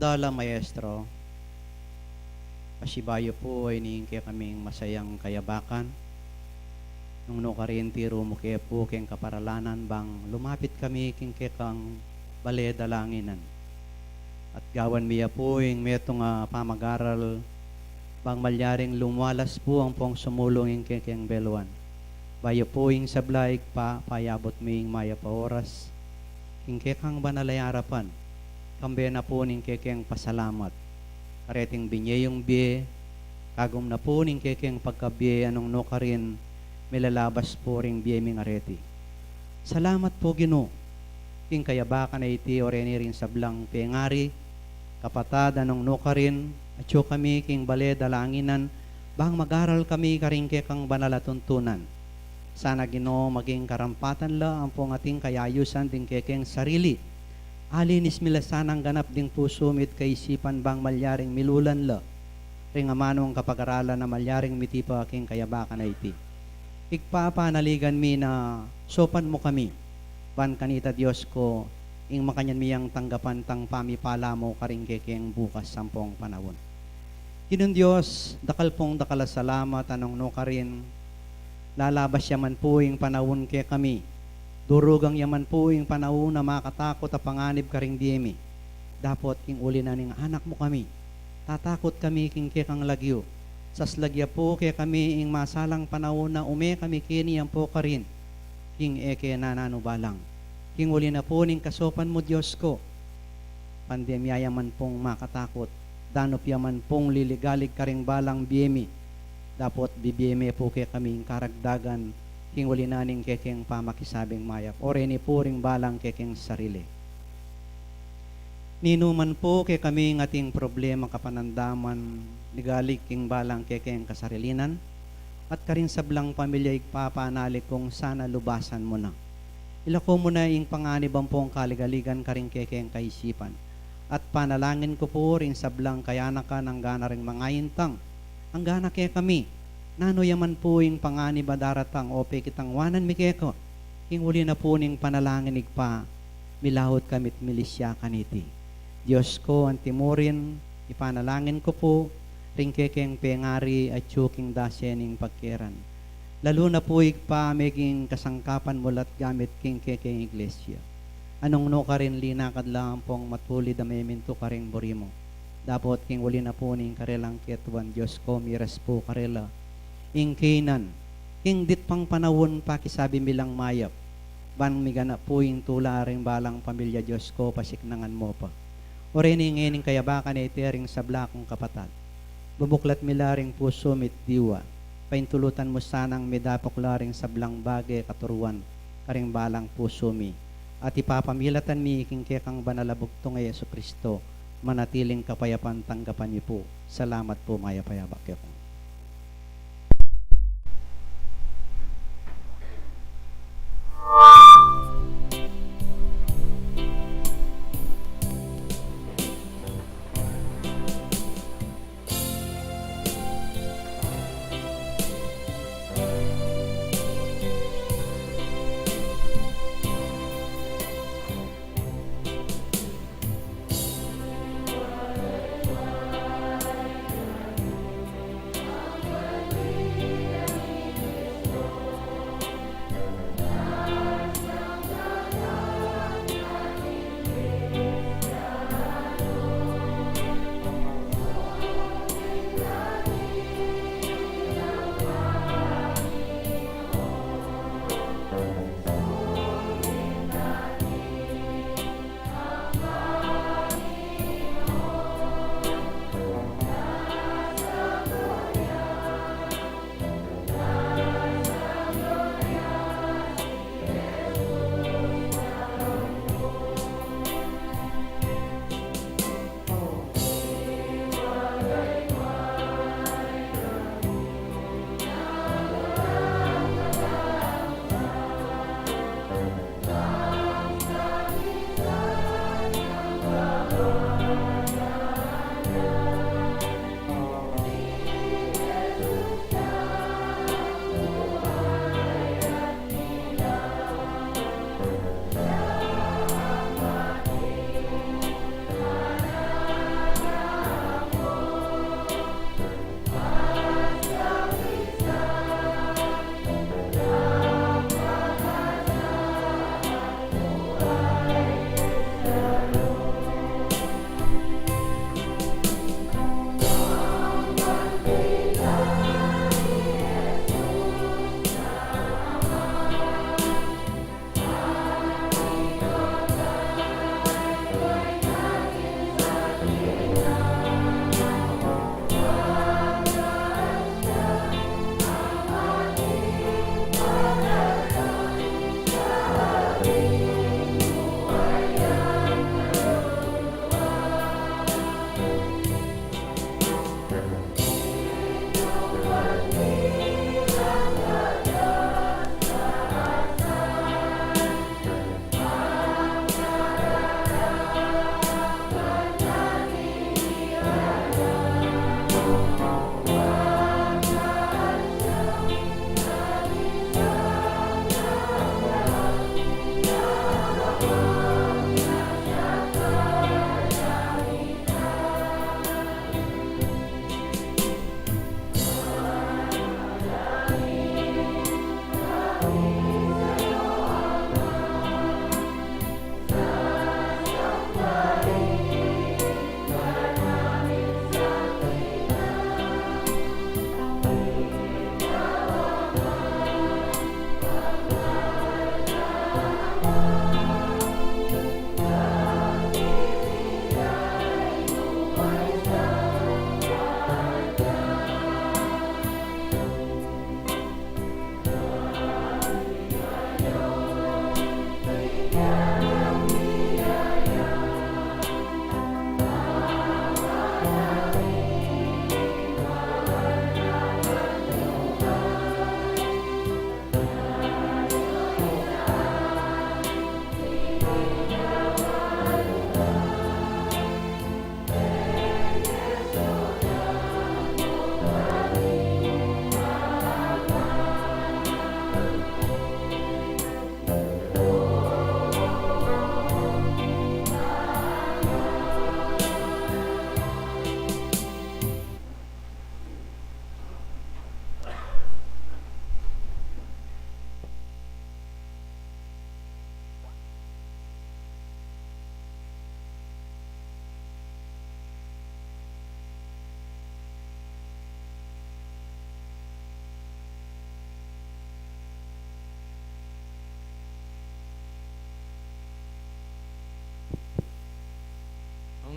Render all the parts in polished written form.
Dala Maestro, pasibayo po ay niingke kaming masayang kayabakan. Nung nukarintiro mo kaya po keng kaparalanan bang lumapit kami kingke kang bale dalanginan. At gawan miya po yung metong pamagaral bang malyaring lumwalas po ang pong sumulong yung keng beluan. Bayo po yung sablaig pa payabot mi yung maya pa oras. Kingke kang banalayarapan. Kambe na po ning kekeng pasalamat. Kareting binye yung biye. Kagum na po ning kekeng pagkabiye anong nukarin milalabas po ring biye ming areti. Salamat po Ginoo. King kayabakan na iti oreni rin sablang pengari. Kapatad anong nukarin. Atyo kami king bale dalanginan. Bang magaral kami karing kekang banalatuntunan. Sana Ginoo maging karampatan la ang pong ating kayayusan ding kekeng sarili. Alinis mila sanang ganap ding puso mit kaisipan bang malyaring milulan la. Ring amanong kapag-aralan na malyaring mitipa aking kayabakan na iti. Igpapanaligan mi na sopan mo kami. Ban kanita Diyos ko, ing makanyan miyang tanggapan tang pamipala mo karing kekeng bukas sampong panahon. Kinun Diyos, dakal pong dakala salamat anong no karin. Lalabas yaman po ing panahon ke kami. Durugang yaman po ing panahon na makatakot a panganib karing diyemi. Dapot king uli na ning anak mo kami. Tatakot kami king kekang lagyo. Saslagya po kaya kami ing masalang panahon na ume kami kini ang po karin. King eke nananubalang. King uli na po ning kasopan mo Diyos ko. Pandemya yaman pong makatakot. Danop yaman pong liligalig karing balang biyemi. Dapot bibiyeme po kaya kaming karagdagan king uli naning kekeng pamakisabing mayap. Oreni po ring balang kekeng sarili. Ninuman po kay kaming ating problema kapanandaman ligalig king balang kekeng kasarilinan at karin sablang pamilya igpapanali kung sana lubasan mo na. Ilako mo na ing panganibang pong kaligaligan karing kekeng kaisipan. At panalangin ko po rin sablang kayana ka ng gana ring mga intang. Ang gana kaya kami, nano yaman po yung panganiba daratang ope kitang wanan mi keko. King uli na po ning panalangin igpa, milahot kamit milisya kaniti. Diyos ko, ang timurin, ipanalangin ko po, ring kekeng pengari at tsuking dasyening pagkiran. Lalo na po igpa meging kasangkapan mulat gamit king kekeng iglesia. Anong no ka rin linakad lang pong matulid na may minto ka rin borimo. Dapot king uli na po ning karelang ketuan Diyos ko miras po karela. Ing kinan, king dit pang panawon pa kisabi milang mayap. Ban migana po yung tula ring balang pamilya Diyos ko pasiknangan mo pa. O rin ing kayabakan na itiring sabla kong kapatad. Bubuklat milaring puso mit diwa. Paintulutan mo sanang midapok laring sablang bagay katuruan karing balang puso mi. At ipapamilatan mi king kekang banalabugto ng Yesu Kristo. Manatiling kapayapan tanggapan niyo po. Salamat po maya payabak kayo.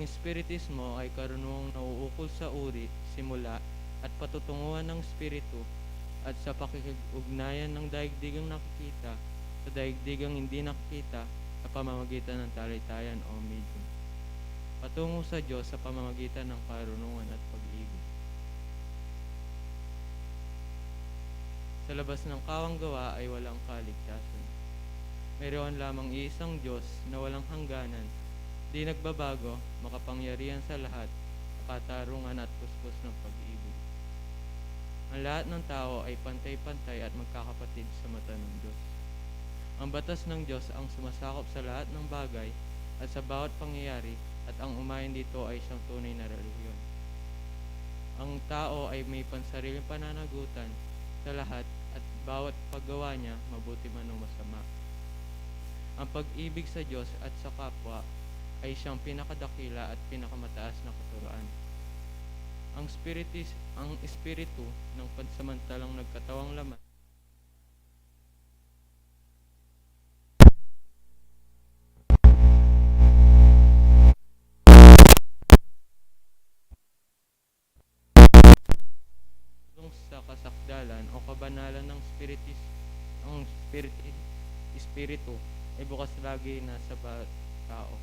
espiritismo ay karunungang nauukol sa uri, simula, at patutunguhan ng espiritu at sa pakikipugnayan ng daigdigang nakikita sa daigdigang hindi nakikita sa pamamagitan ng talitayan o medium. Patungo sa Diyos sa pamamagitan ng karunungan at pag-ibig. Sa labas ng kawang gawa ay walang kaligtasan. Mayroon lamang iisang Diyos na walang hangganan, di nagbabago, makapangyarihan sa lahat, katarungan at kuskus ng pag-ibig. Ang lahat ng tao ay pantay-pantay at magkakapatid sa mata ng Diyos. Ang batas ng Diyos ang sumasakop sa lahat ng bagay at sa bawat pangyayari, at ang umayon dito ay siyang tunay na relihiyon. Ang tao ay may pansariling pananagutan sa lahat at bawat paggawa niya, mabuti man o masama. Ang pag-ibig sa Diyos at sa kapwa ay siyang pinakadakila at pinakamataas na katuroan. Ang espiritu ng pansamantalang nagkatawang laman sa kasakdalan o kabanalan ng espiritu ay bukas lagi na sa bawat tao.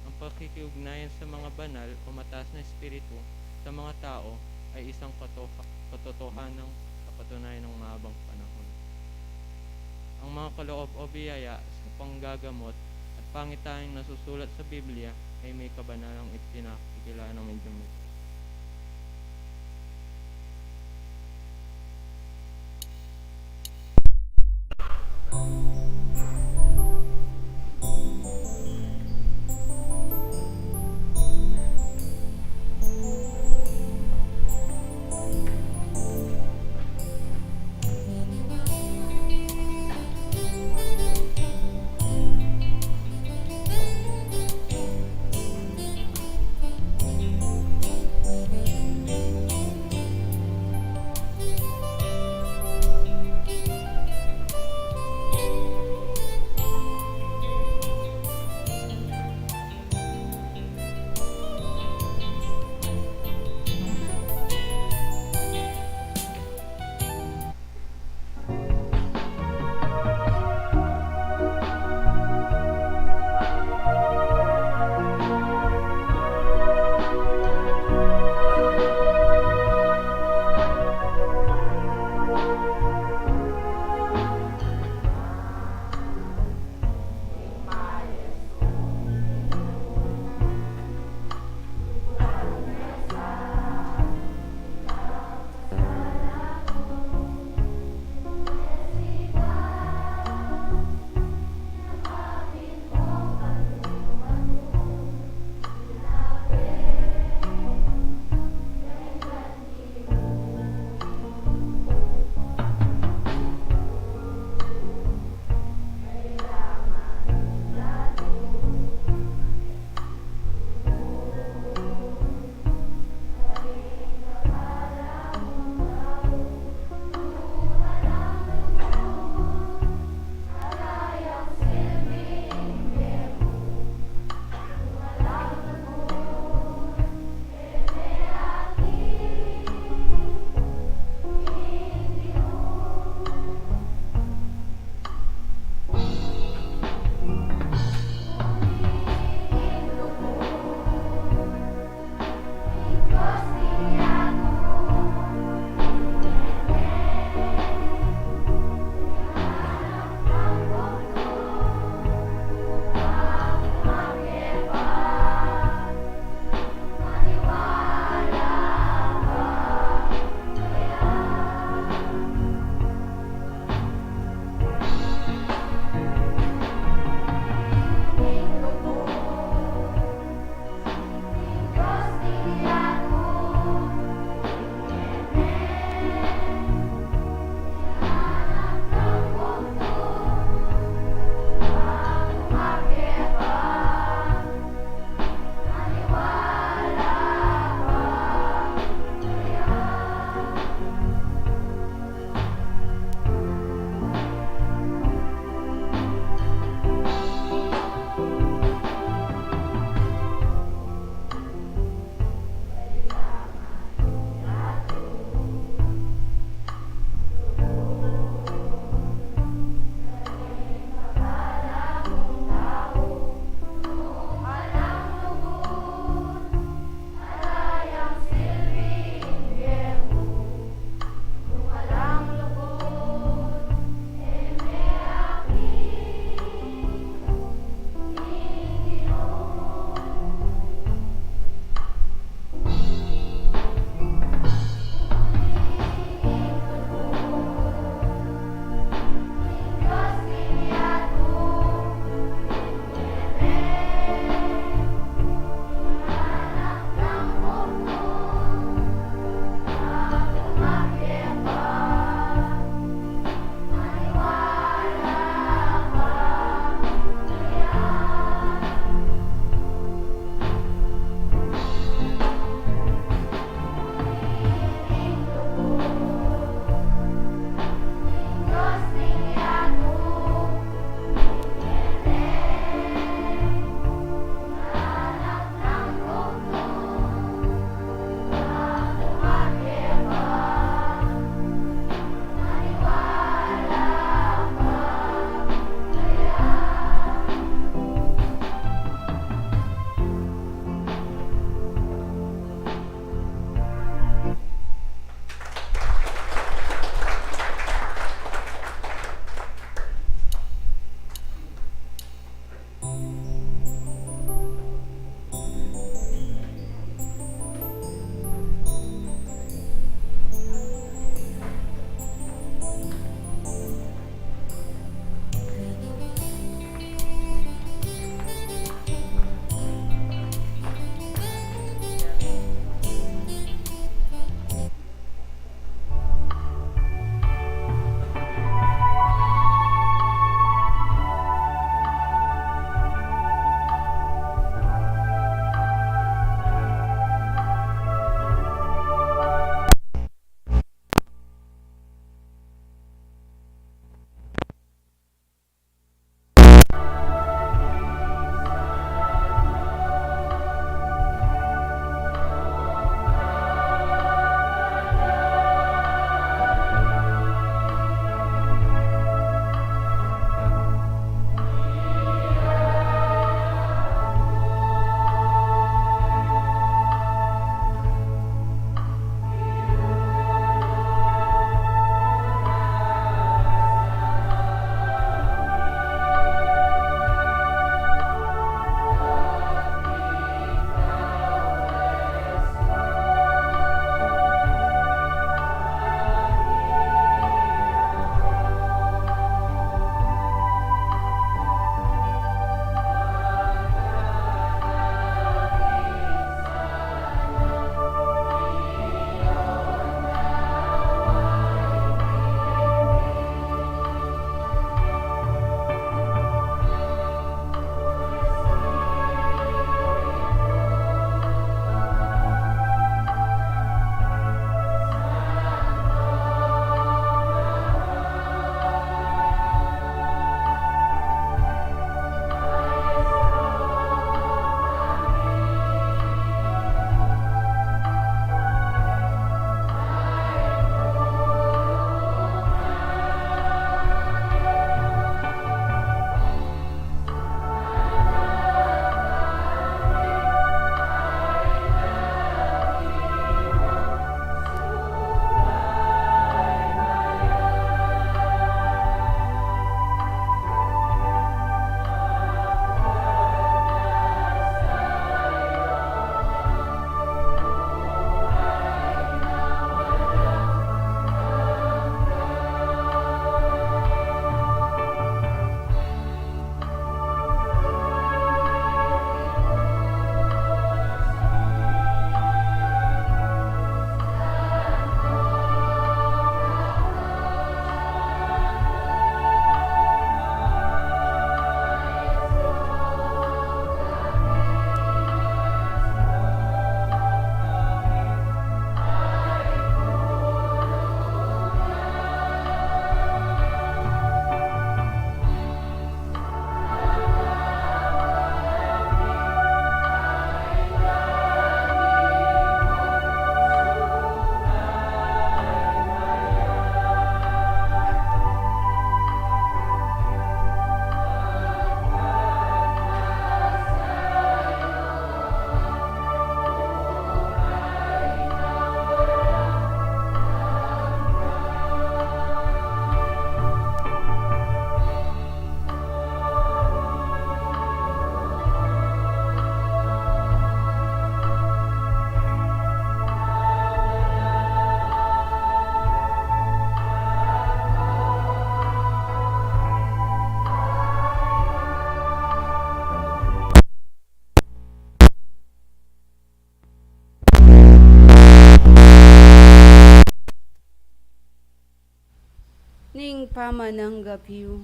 Ang pakikiugnayan sa mga banal o mataas na espiritu sa mga tao ay isang katotohanan sa patunayan ng mahabang panahon. Ang mga kaloob o biyaya sa panggagamot at pangitahing nasusulat sa Biblia ay may kabanalang ipinakikilala ng medyum nito. pamananggapyo.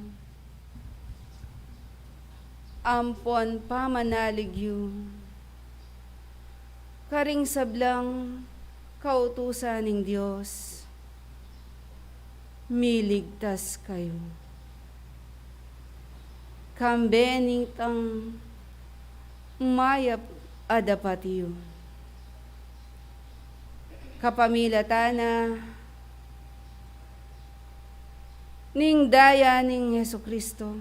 Ampon pamanaligyo. Karing sablang kautusan ng Diyos. Miligtas kayo. Kambening tang mayap adapatiyo. Kapamilatana ning daya ning Yesu Kristo.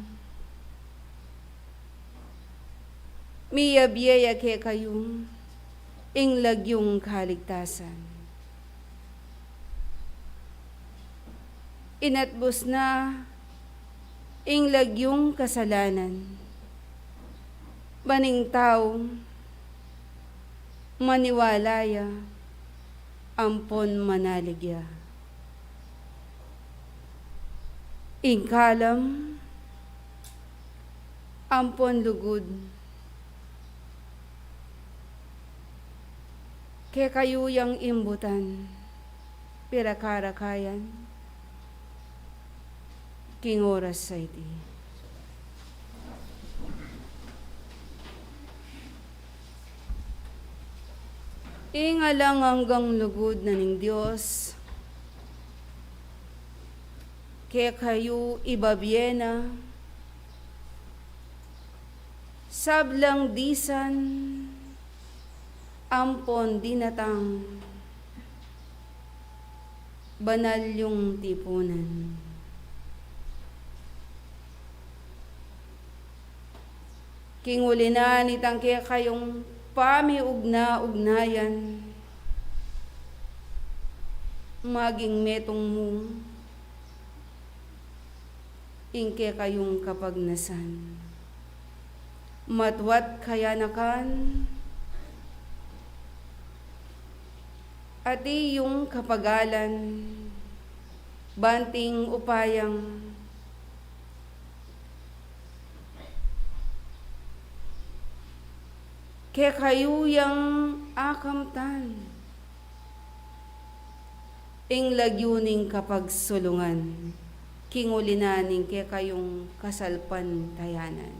Miyabiyaya ke kayong inglagyong kaligtasan. Inatbos na inglagyong kasalanan. Baning tao, maniwalaya, ampon manaligya. Ingkalam, ampon lugod. Kaya kayo yang imbutan, pirakarakayan, king oras sa iti. Ingalang hanggang lugod na ning Diyos, kaya kayo ibabyena, sablang disan, ampon dinatang, banal yung tipunan. Kingulinan itang kaya kayong pamiugna-ugnayan, maging metong mo, ingke kayong kapagnasan. Matwat kayanakan, ati yung kapagalan, banting upayang, kaya kayo yang akamtan, ing lagyuning kapagsulungan, kingulinaning kaya kayong kasalpan tayanan.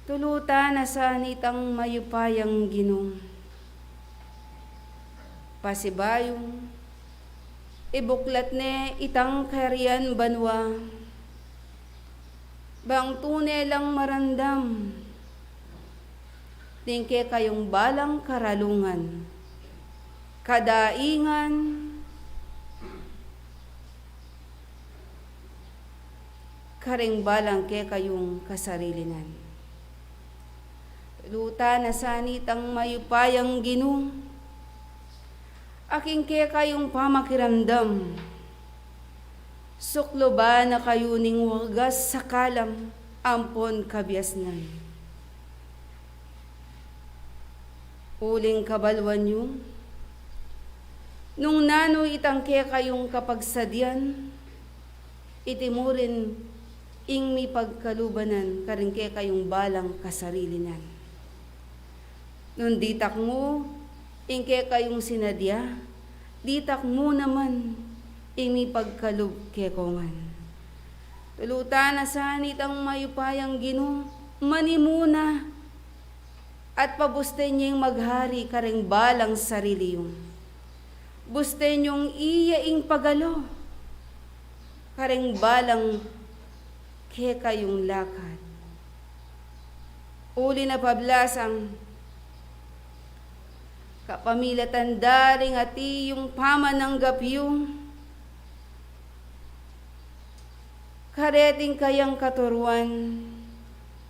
Tulutan na sanitang mayupayang ginong, pasibayong, ibuklat ne itang kariyan banwa, bang tunay lang marandam, tingke kayong balang karalungan, kadaingan, karing balang ke kayong kasarilinan. Luta na sanitang mayupayang ginong, aking ke kayong pamakiramdam, suklo ba na kayo ning wagas sa kalam, ampon kabiasnan. Uling kabalwan yung, nung nano itangke kayong kapagsadyan, itimurin ing mi pagkalubanan, karingke kayong balang kasarilinan. Nung ditak mo, ingke kayong sinadya, ditak mo naman, ing mi pagkalub kekongan. Tulutan na sanit ang mayupayang ginong, manimuna, at pabusten niyang maghari karing balang sarili yung. Busten niyong iyaing pagalo, karing balang ke kayong lakad. Uli na pablasang, kapamilatan daring ati yung pamananggap yung, kareting kayang katuruan,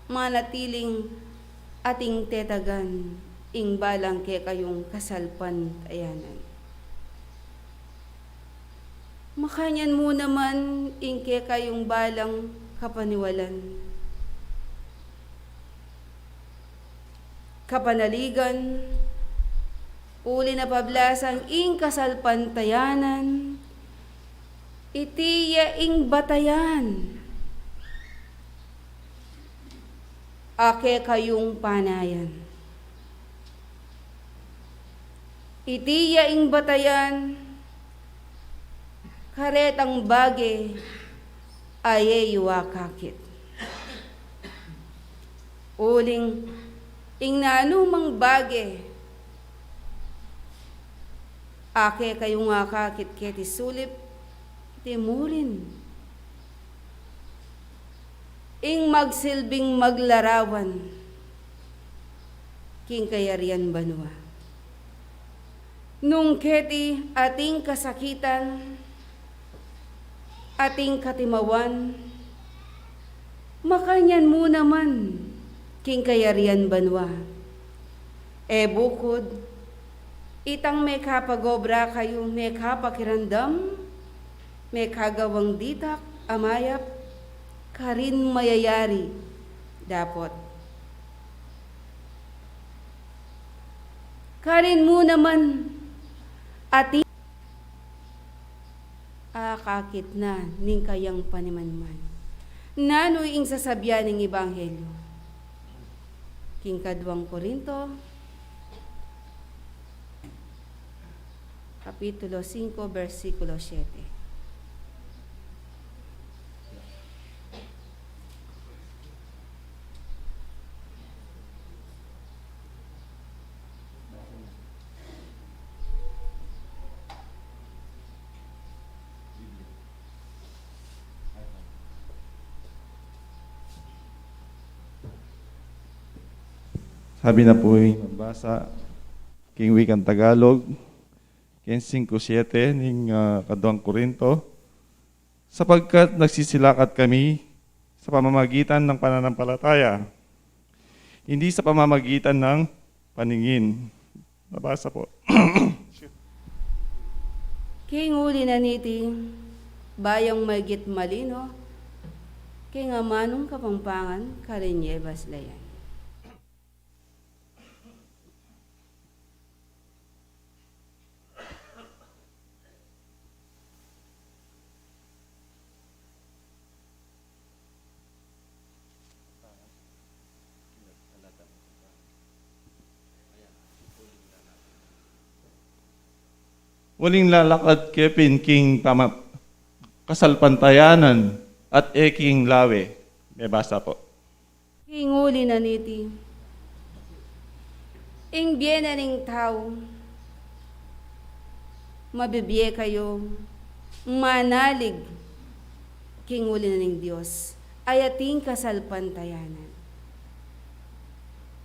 manatiling ating tetagan, ing balang ke kayong kasalpan tayanan. Makanyan mo naman, ing ke kayong balang kapaniwalan. Kapanaligan, uli na pablasang ing kasalpan tayanan, itiya ing batayan. Ake kayong panayan. Itiya ing batayan, karetang bage aye kakit. Uling ing nanumang bage ake kayo nga kakit keti sulip timurin. Ing magsilbing maglarawan king kayarian banwa. Nung keti ating kasakitan, ating katimawan, makanyan mo naman king kayarian banwa. E bukod, itang may kapagobra kayo, may kapakirandam, may kagawang ditak, amayap, karin mayayari, dapot. Karin mo naman, ating akakit na ning kayang panimanman. Nanoy ing sasabyan ng Ebanghelyo. King 2 Korinto, Kapitulo 5, versikulo 7. Sabi na po yung mabasa, King Wikang Tagalog, King 5:7 ng 2 Korinto, sapagkat nagsisilakat kami sa pamamagitan ng pananampalataya, hindi sa pamamagitan ng paningin. Nabasa po. King uli na niti, bayang magit malino, king amanong kapampangan, karinyebas layan. Waling lalakad kepin king kasalpantayanan at king lawe. May basa po. King uli na niti, ing biyena ning tao, mabibiye kayo, manalig, king uli na ning Diyos, ayating kasalpantayanan.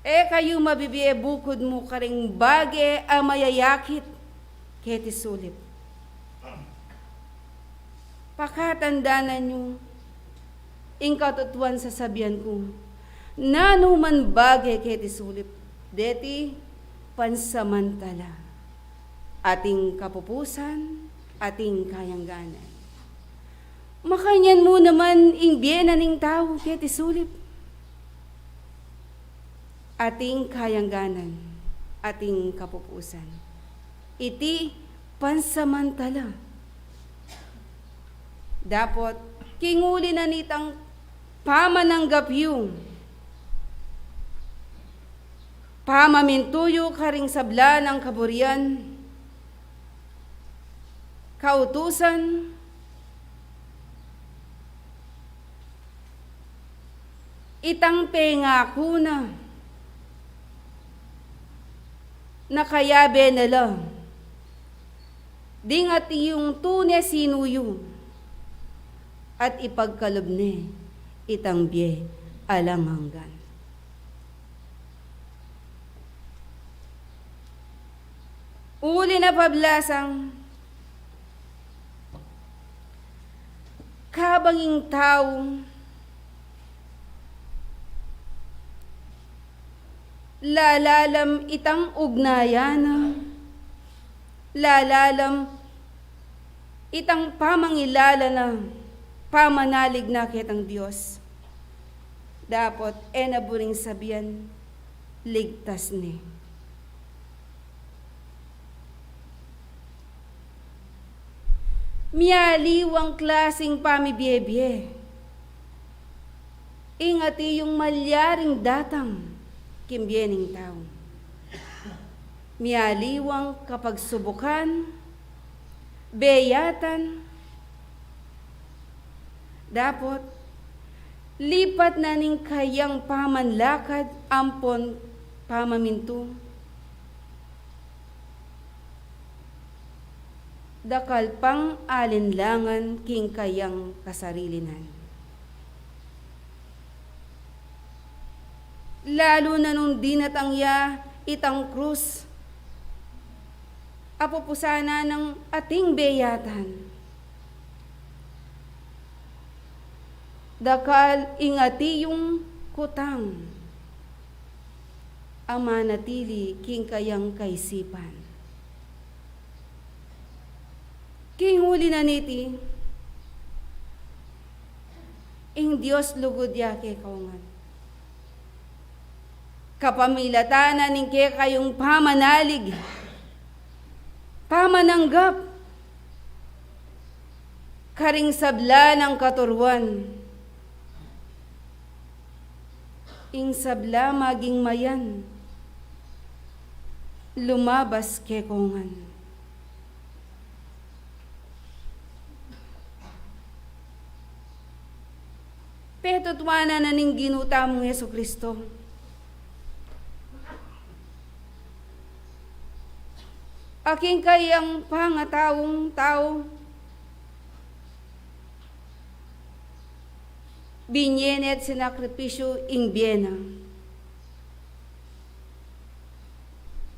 E kayo mabibiye bukod mo karing bage a mayayakit, keti sulip. Pakatandanan nyo, ing katutuan sa sabihan ko, nanuman bagay keti sulip, deti pansamantala, ating kapupusan, ating kayangganan. Makanyan mo naman ing biyena ning tao keti sulip, ating kayangganan, ating kapupusan. Iti pansamantala. Dapat kinguli na nitang pamananggap yung pamamintuyo karing sabla ng kaburian, kautusan, itang pengako na kayabe nila. Ding at yung tune sinuyo at ipagkalob ni itang biye alang hanggan. Uli na pablasang kabanging tao lalalam itang ugnayan, lalalam itang pamangilala na pamanalig na kitang Diyos. Dapat enaburing sabihan, ligtas ni. Miyaliwang klaseng pamibiyebye. Ingati yung malyaring datang kimbyening tao. Miyaliwang kapag subukan, beyatan, Dapot, lipat na ning kayang pamanlakad ampon pamaminto. Dakal pang alinlangan king kayang kasarilinan. Lalo na nung dinatangya itang krus, apupusana ng ating beyatan. Dakal ingati yung kutang, ama natili king kayang kaisipan. King huli na niti, ing Diyos lugod yake kaungan. Kapamilatanan ning ke kayong pamanalig, pamananggap, karing sabla ng katurwan, ing sabla maging mayan, lumabas ke kaungan. Petotwana na ning ginuta mong Yesu Kristo. Aking kayang pangatawong tao, binyenet sinakripisyo ing biyena,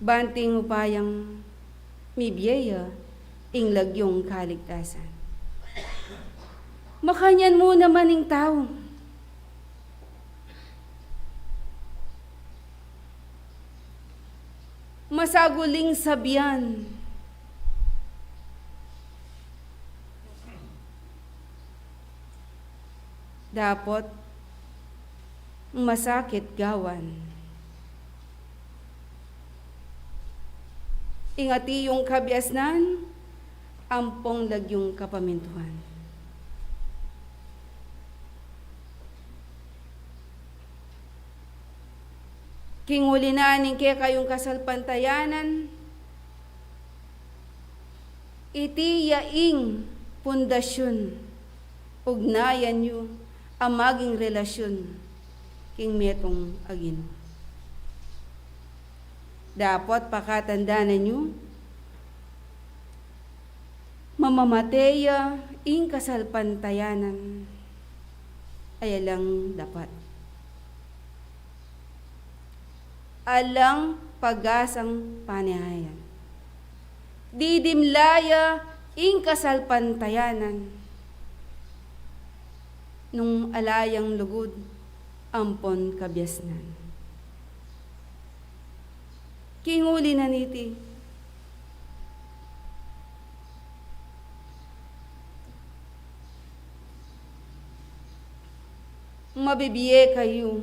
banting upayang mibiyeya ing lagyong kaligtasan. Makanyan mo naman ing tao, masaguling sabiyan, dapat masakit gawan. Ingati yung kabiasnan, ampong lagyong kapamintuhan. Kingulinanin ke kayong kasalpantayanan, iti yaing pundasyon, ugnayan nyo ang maging relasyon king metong agino. Dapat pakatandaan nyo, mamamateya ing kasalpantayanan ay alang dapat. Alang pagasang panihayan. Didimlaya ing kasalpantayanan. Nung alayang lugod, ampon kabiasnan. Kinguli na niti. Mabibiye kayo,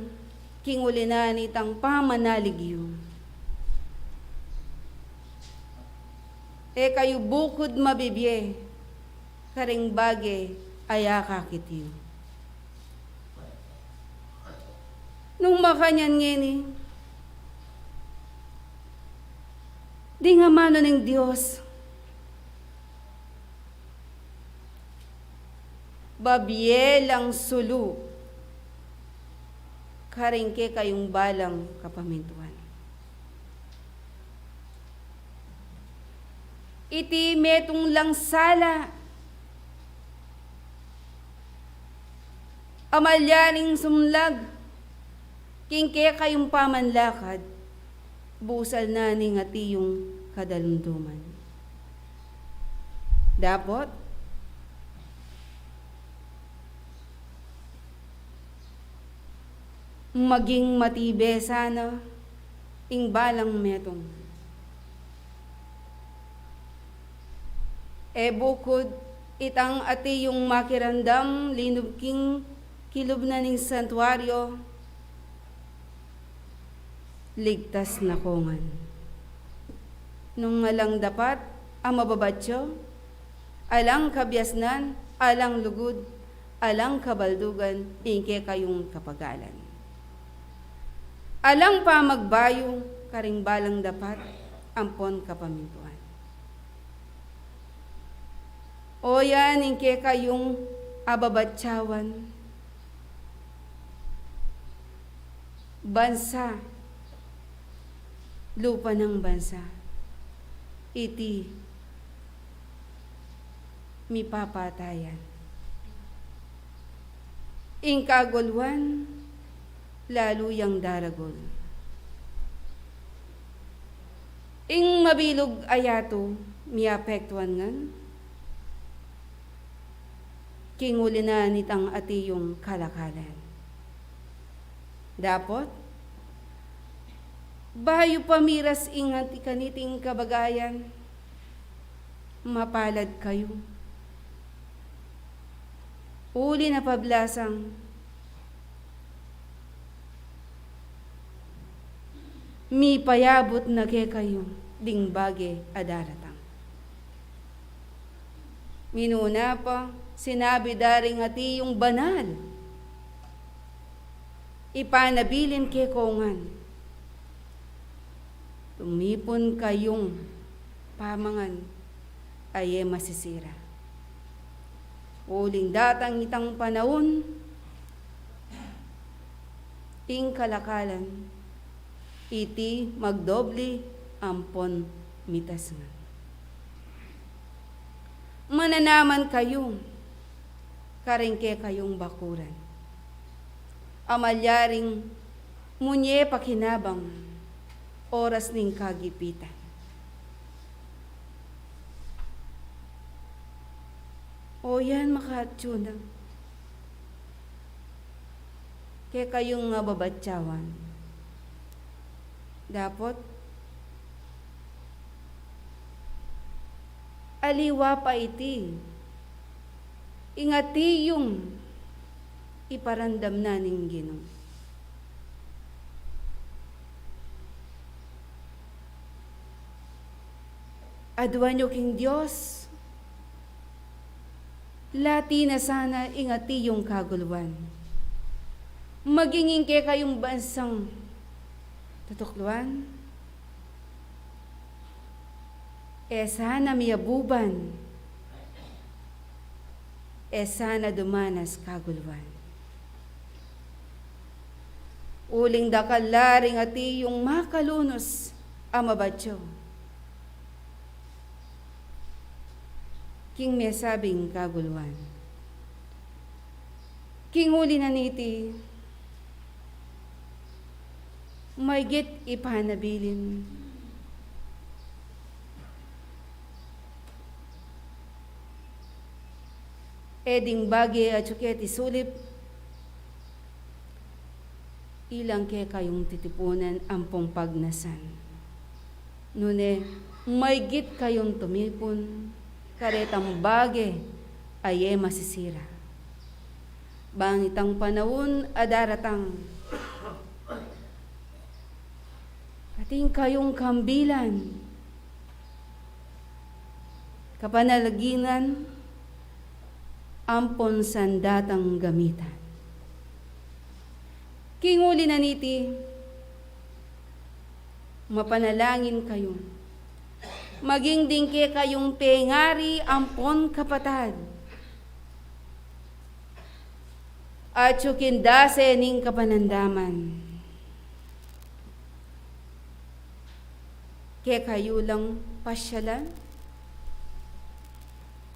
kinguli na nitang pamanaligyo. E kayo bukod mabibiye, karing bagay ayakakitiyo. Nung makanyan ngini, di nga mano ng Diyos, babiye lang sulu, karingke kayong balang kapamintuan. Iti metong lang sala, amalyaning sumlag, kingke kayong pamanlakad, busal na ning ati yung kadalunduman. Dapat, maging matibe sana ing balang metong. E bukod itang ati yung makirandam linub king kilob na ning santuaryo, ligtas na kongan. Nung alang dapat, ang mababatyo, alang kabiasnan, alang lugod, alang kabaldugan, ingke kayong kapagalan. Alang pa magbayo, karing balang dapat, ampon kapamintuan. O yan, ingke kayong ababatsawan, bansa, lupa ng bansa, iti mipapatayan. Ing kagulwan, laluyang daragol. Ing mabilog ayato, miapektuan ngan, kinguli na nitang ati yung kalakalan. Dapot, bayo pamiras ingat ikaniting kabagayan, mapalad kayo. Uli na pablasang, mi payabot na ke kayo, ding bage adaratang. Minuna pa, sinabi daring ati yung banal, ipanabilin ke kongan, tumipon kayong pamangan, aye masisira. Uling datang itang panahon, ing kalakalan, iti magdobli ampon mitas nga. Mananaman kayo, karingke kayong bakuran. Amalyaring munye pakinabang, oras ning kagipitan. O yan makatsunang. Kaya kayong nga babatsawan. Dapat aliwa pa iti. Ingati yung iparandam na ning Ginoo. Aduan nyo king Diyos, lati na sana ingati yung kaguluan. Magingin kay kayong bansang tutukluan. Sana miyabuban. Sana dumanas kaguluan. Uling dakalaring ati yung makalunos amabatyo. King may sabing kaguluan. King uli na niti, may git ipanabilin. Eding bagi at suket isulip, ilang ke kayong titipunan ampong pagnasan. Nune, may git kayong tumipon, karetang bage aye masisira. Bangitang panahon adaratang, ating kayong kambilan, kapanalaginan, ampon sandatang gamitan. Kinguli na niti, mapanalangin kayo, maging dingke kayong pengari ampon kapatad, at tsukindase ning kapanandaman. Ke kayo lang pasyalan,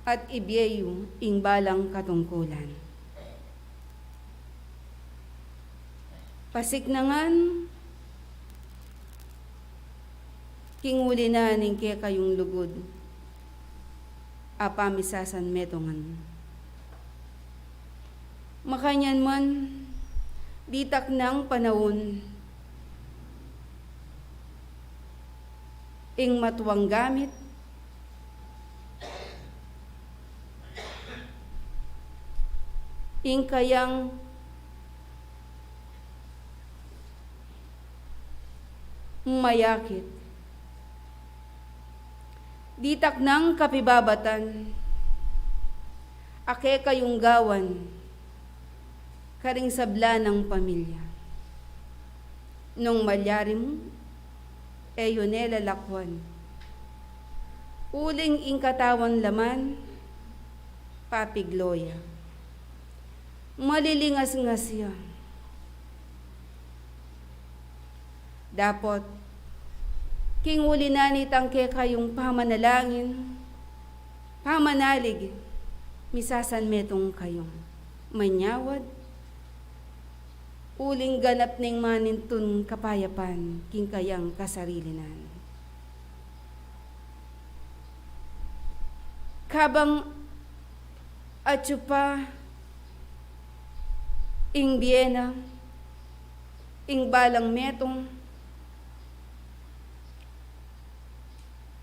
at ibiyeyo ing balang katungkulan. Pasiknangan, kinguli na ning ke kayong lugod, apamisasan metongan. Makanyan man, ditak ng panahon, ing matuwang gamit, ing kayang mayakit. Ditak ng kapibabatan, ake kayong gawan, karing sabla ng pamilya. Nung malyari mo, yunela lakwan. Uling ing katawan laman, papigloya. malilingas-ngas yan. Dapat, king uli na nitang kayong pamanalangin, pamanalig, misasan metong kayong manyawad, uling ganap ning manintun kapayapan, king kayang kasarilinan. Kabang atyo pa, ing Biena, ing balang metong,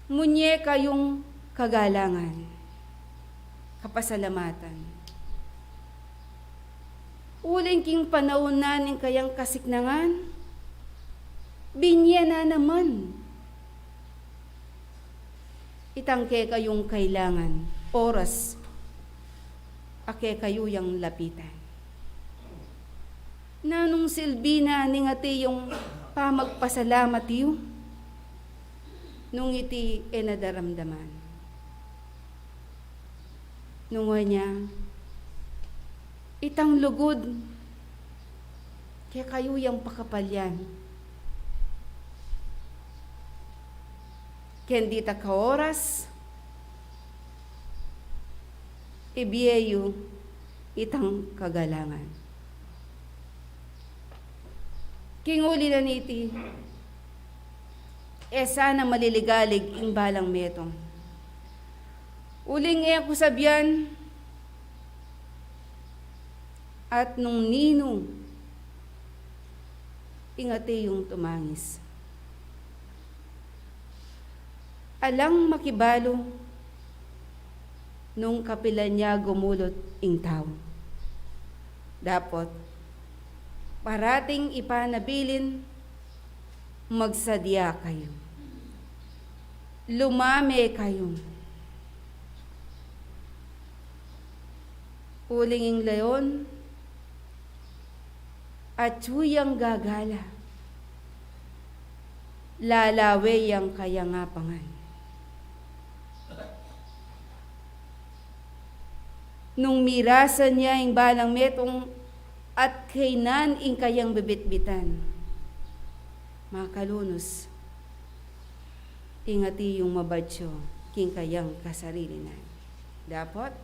munye kayong kagalangan, kapasalamatan. Uling king panahon na ning kayang kasiknangan, binya na naman. Itangke kayong kailangan, oras, ake kayo yung lapitan. Nanong silbi na ning ati yung pamagpasalamat yu, nung iti enadaramdaman. Nung niya, itang lugod, kaya kayo yung pakapalyan. Kendi ta ka oras, ibiyeyo itang kagalangan. Kinguli na niti, sana maliligalig ing balang metong. Uling ako sabyan, at nung ninong, ingati yung tumangis. Alang makibalo, nung kapilan niya gumulot ing tao. Dapat, parating ipanabilin, magsadya kayo. Lumame kayo. Ulinging leon, at huyang gagala. Lalawe yang kayangapangan. Nung mirasan niya ing balang metong at kainan ing kayang bibitbitan. Makalunos, ingati yung mabadsyo king kayang kasarilinan. Dapat,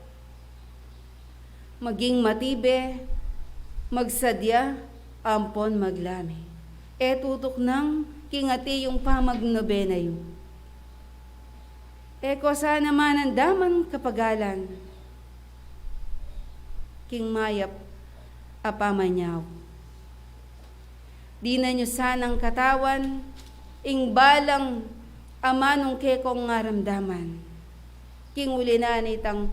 maging matibe, magsadya, ampon maglami. Tutok ng kingati yung pamagnobena yun. Ko sana manandaman kapagalan, king mayap apamanyaw. Di na nyo sanang katawan, ing balang amanong kekong ngaramdaman. King ulinan itang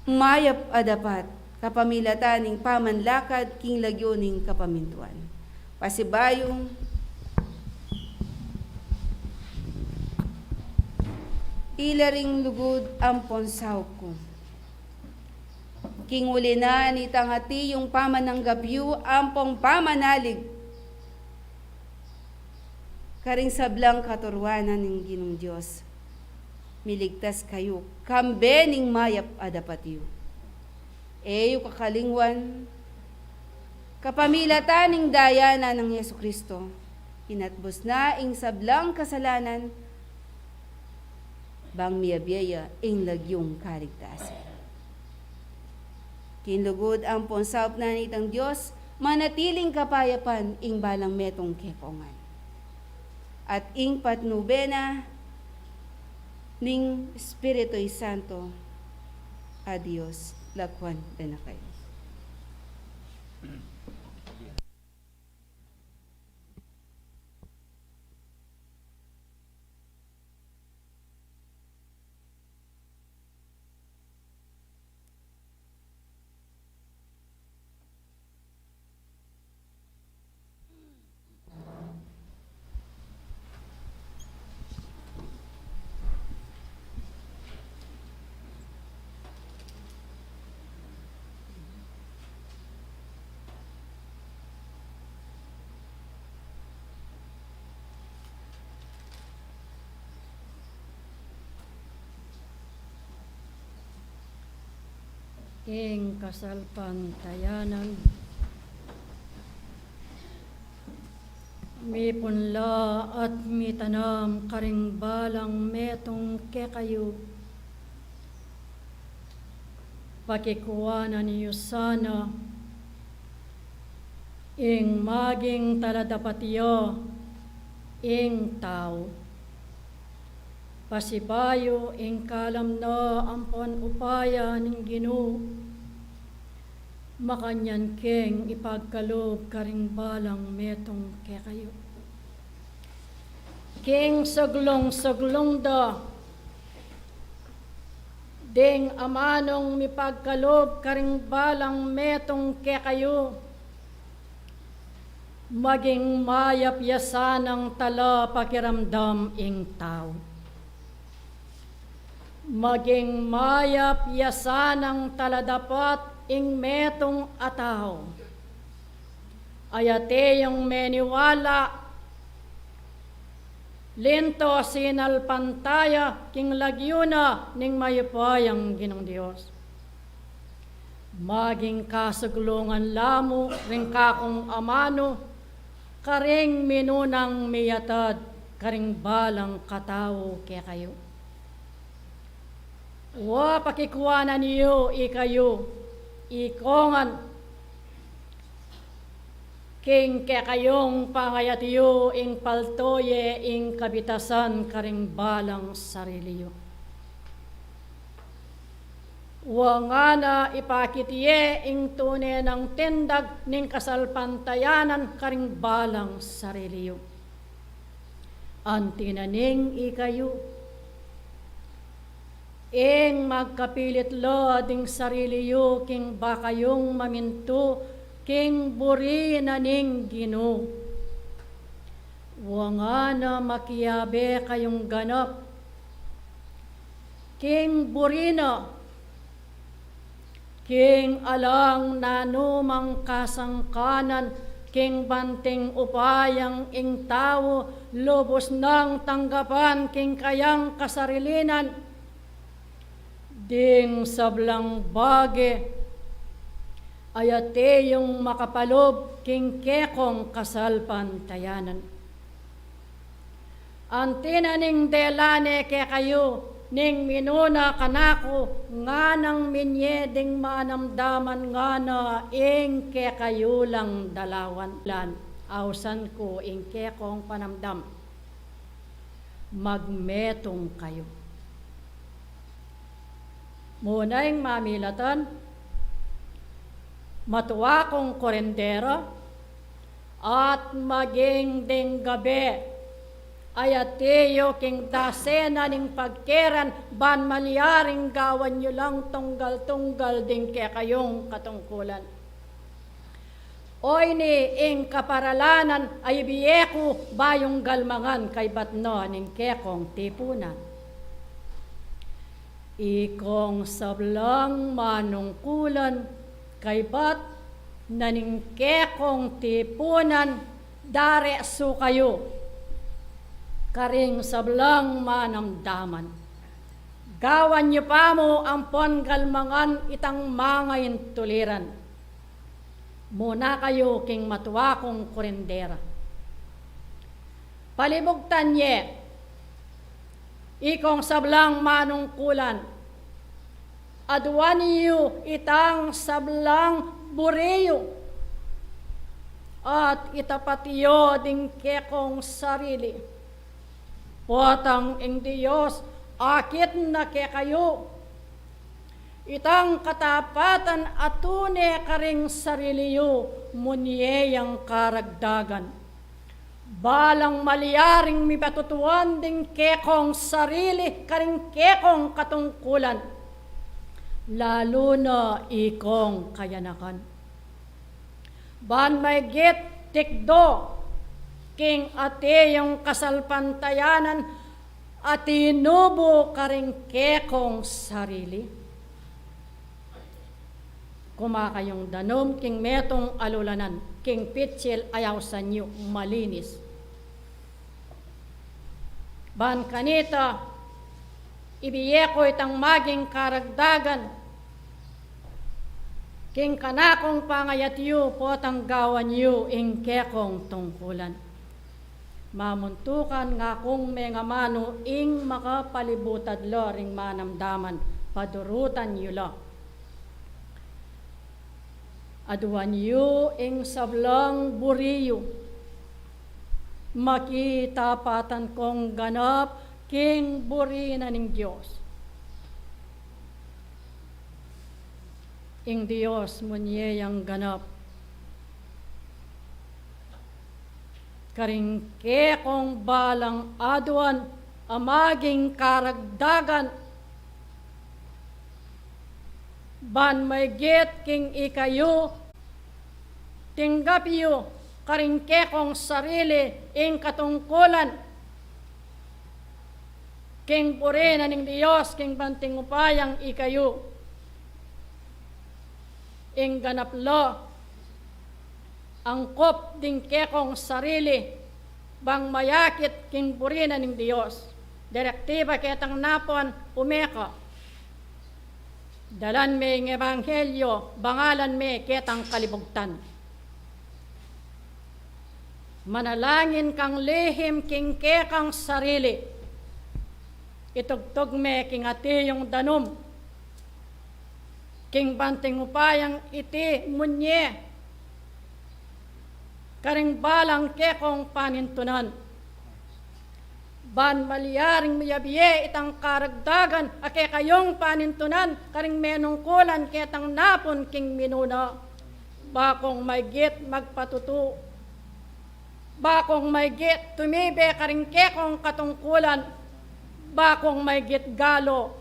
mayap adapat, kapamilataning pamanlakad, king lagyoning kapamintuan. Pasibayong, ilaring lugod ampon saw ko. King ulinan itangati yung pamananggapyu, ampong pamanalig. Karing sablang katurwanan ng Ginong Diyos, miligtas kayo, kambe ning mayap adapatyo. Eyo kakalingwan, kapamilatan ning dayana ng Yesu Kristo, inatbos na ing sablang kasalanan, bang miyabiyaya ing lagyong kaligtasan. Kinlugod ang ponsaup na nitang Diyos, manatiling kapayapan ing balang metong kekongan. At ing patnubena ning Espiritu'y Santo, adios, lakwan benakay. king kasalpantayanan. Mi punla at mi tanam karing balang metong kekayo. Pakikuanan niyo sana ing maging taladapatiyo ing tao. Pasibayo ing kalam na ampon upaya ning Ginoo. Makanyan keng ipagkalob karing balang metong kekayo. King saglong da ding amanong mipagkalob karing balang metong kekayo. Maging mayapyasan ang tala pakiramdam ing tao. Maging mayapyasan ang taladapat ing metong ataw. Ayate yung meniwala, lento sinalpantaya king lagyuna ning mayapayang Ginong Dios. Maging kasaglungan lamo ring kakong amano, karing minunang miyatad, karing balang katao kaya kayo. Wa pakikuanan niyo ikayo, ikongan, king kaya kayong pangayatiyo ing paltoye ing kabitasan karing balang sariliyo. Wa nga na ipakitiye ing tune ng tindag ning kasalpantayanan karing balang sariliyo. Antinaning ikayo, ing magkapilit lo ding sariliyo king bakayong maminto king buri na ning Ginoo. Wa nga na makiyabe kayong ganap king buri na king alang nanumang kasangkanan, king banting upayang ing tao, lubos ng tanggapan, king kayang kasarilinan, ding sablang bage, ayate yung makapalob, king kekong kasalpantayanan. Antinaning delane ke kayo, ning minuna kanako nga nang minyeding manamdaman nga na ing ke kayo lang dalawan lan awsan ko ing ke kong panamdam magmetong kayo. Muna'y mamilatan matuwa kong korendera at maging ding gabi ayatiyo king dasena ning pagkeran ban malyaring gawan nyo lang tunggal-tunggal ding kaya kayong katungkulan. Oy ni ing kaparalanan ay biyeko bayong galmangan kay batno ning kekong tipunan. Ikong sablang manungkulan kay bat na ning kekong tipunan dare su kayo. Karing sablang manamdaman. Gawan niyo pa mo ang galmangan itang mga tuliran. Muna kayo king matuwa kong korendera. Palibugtan niye, ikong sablang manungkulan. Adwan niyo itang sablang bureyo. At itapatiyo ding kekong sarili. Potang ing Diyos, akit na ke kayo. Itang katapatan atune karing sariliyo, munyeyang karagdagan. Balang maliyaring mipatutuan ding kekong sarili, karing kekong katungkulan. Lalo na ikong kayanakan. Ban may git tikdo, king ate yung kasalpantayanan at inubo karing kekong sarili. Kumakayong danom king metong alulanan, king pitsil ayaw sa inyo malinis. Ban kanita, ibiyeko itang maging karagdagan, king kanakong pangayat yu potang gawan yu ing kekong tungkulan. Mamuntukan nga kung may nga mano ing makapalibutad lo ring manamdaman padurutan yu lo. Aduan yu ing sablang buriyo makitapatan kong ganap king burina ning Diyos. Ing Diyos munye yang ganap karingke kong balang aduan amaging karagdagan ban may git king ikayo tinggapiyo karingke kong sarili ing katungkulan king purina ning Diyos king banting upayang ikayo ing ganap lo angkop ding kekong sarili bang mayakit king purina ning Diyos. Direktiba ketang napon umeka. Dalan me ng ebanghelyo, bangalan me ketang kalibugtan. Manalangin kang lihim king kekang sarili. Itugtog me king ati yung danom. King banting upayang iti munye. Karing balang kekong panintunan. Ban maliyaring mayabiye itang karagdagan ake kayong panintunan karing menungkulan ketang napon king minuna. Bakong may git magpatutu. Bakong may git tumibe karing kekong katungkulan. Bakong may git galo.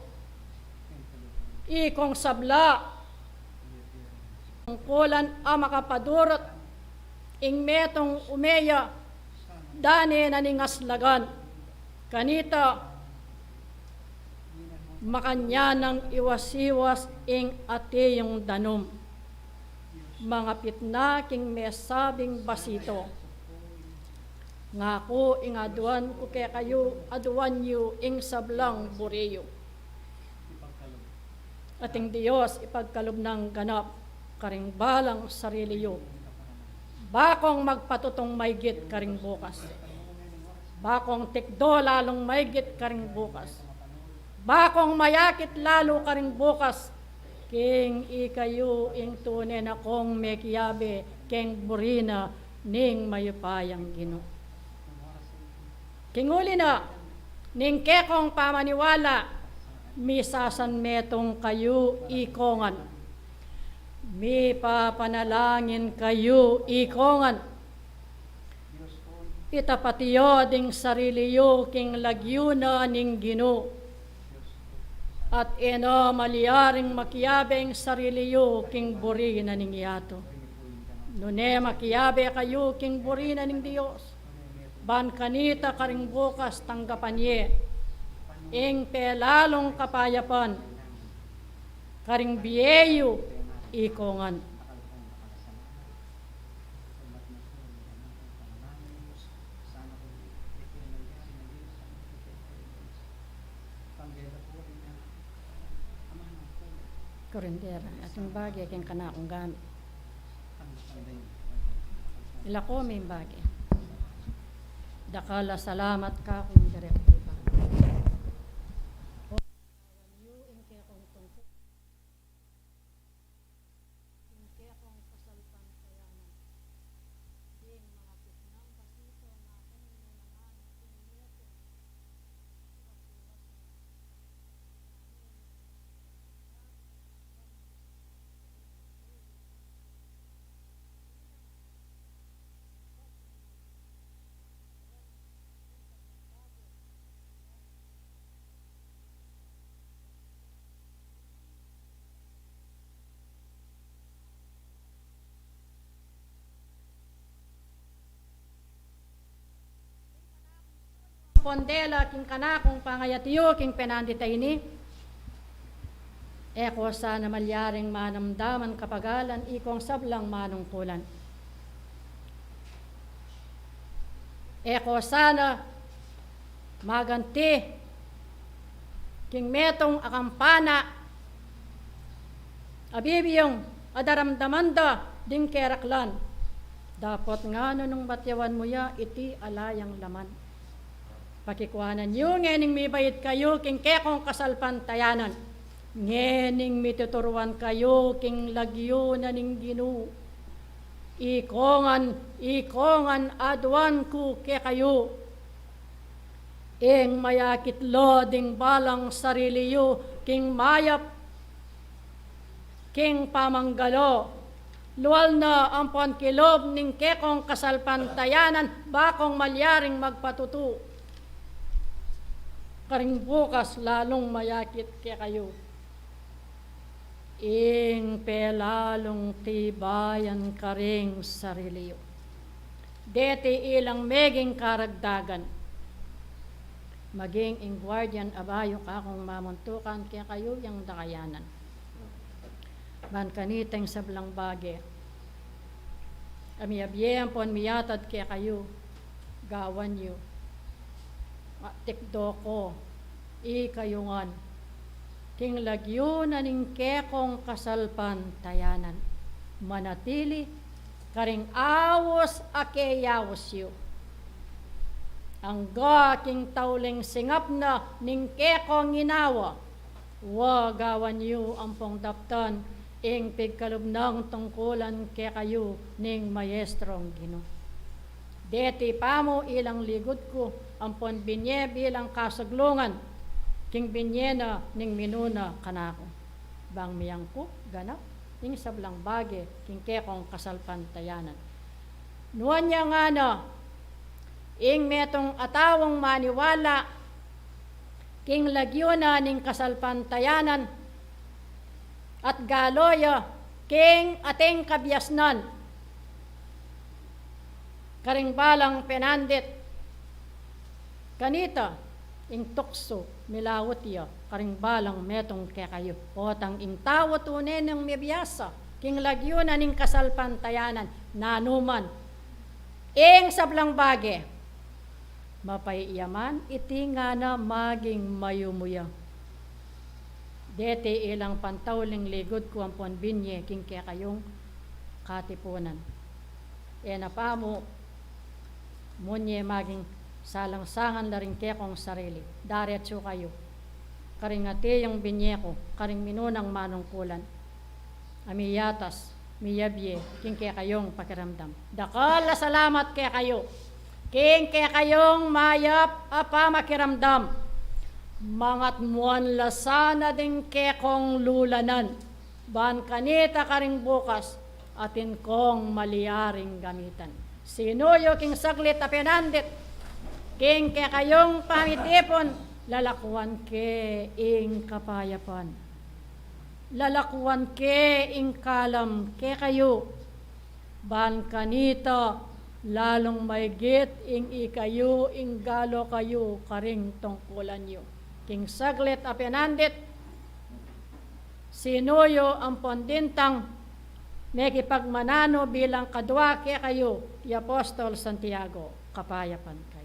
Ikong sabla. Tungkulan ang makapadurot ing metong umeya dani naningaslagan kanita makanya ng iwas-iwas ing ati yung danom mga pitna king mesabing basito nga ko ing aduan ko kay kayo aduan yu ing sablang buriyo ating Diyos ipagkalob ng ganap karing balang sarili yu. Bakong magpatutong maygit karing bukas. Bakong tikdo lalong maygit karing bukas. Bakong mayakit lalo karing bukas. King ikayo ing tunay na kong mekiyabe king burina ning mayupayang Ginoo. Kinguli na ning kekong pamaniwala misasan metong kayo ikongan. Mi papanalangin kayo ikongan. Itapatiyo ding sarili yu king lagyuna ning Ginoo. At eno maliyaring makiyabeng sarili yu king burina ning yato. Nune makiyabe kayo king burina ning Dios. Ban kanita karing bukas tanggapanye. Ing pelalong kapayapan. Karing biyeyo ikongan. Korindera, ating bagay king kanakong gamit. Ilako may bagay. Dakala salamat ka kung direktiba. Pondela king kanakong pangayatiyo king penandita ini. Eko sana malyaring manamdaman kapagalan ikong sablang manungkulan. Eko sana maganti king metong akampana abibiyong adaramdaman da ding keraklan. Dapat nga nung batyawan mo ya, iti alayang laman. Pakikuanan yu, ngening mi bayit kayo, king kekong kasalpantayanan. Ngening mituturuan kayo, king lagyo na ning Ginoo. Ikongan adwan ku ke kayo. Ing mayakit lo ding balang sarili yu, king mayap, king pamanggalo. Luwal na ang kilob ning kekong kasalpantayanan, bakong malyaring magpatutu. Karing bukas lalong mayakit ke kayo. Ing pelalong tibayan karing sariliyo. Deti ilang meging karagdagan. Maging ing guardian abayo kakong mamuntukan kaya kayo yung dakayanan. Man kaniteng sablang bage. Amiyabye pon miyatad kaya kayo. Gawan yo. Tikdo ko. Ikayungan. King lagyo na ning kekong kasalpan tayanan. Manatili, karing awos akeyawos yu. Ang king tauling singap na ning kekong inawa. Wagawan yu ang pong daptan, ing pigkalubnang tungkulan ke kayo ning maestrong Ginoo. Deti pamo ilang ligod ko, ang pon binye bilang kasaglungan, king binyena ning minuna kanako. Bang miyang ko, ganap, ning sablang bage, king kekong kasalpantayanan. Nuwan niya nga na, ing metong atawang maniwala, king lagyo na ning kasalpantayanan, at galoya, king ating kabyasnan, karing balang penandit, kanita, ing tukso, milawot ya, karing balang metong ke kayo. Otang ing tawot unen ng mibiyasa, king lagyo na ning kasalpantayanan, nanuman, ing sablang bage, mapaiyaman, iti nga na maging mayumuya. Dete ilang pantawling ligod ko ang pon binye, king ke kayong katipunan. E napamo, munye maging salang-sangan na rin kekong sarili. Daretso kayo. Karingati yung binye ko, karing minunang manungkulan. Amiyatas, miyabye, king ke kayong pakiramdam. Dakala salamat ke kayo. King ke kayong mayap apa makiramdam. Mangat muan lasana ding kekong lulanan. Ban kanita karing bukas, atin kong maliaring gamitan. Sinuyo king saglit apinandit, king ke kayong pamitipon, lalakuan ke ing kapayapan. Lalakuan ke ing kalam ke kayo. Ban kanita, lalong maygit ing ikayo, ing galo kayo, karing tungkulan nyo. King saglit apinandit, sinuyo ang pondintang nekipagmanano bilang kadwa ke kayo, y Apostol Santiago, kapayapan kayo.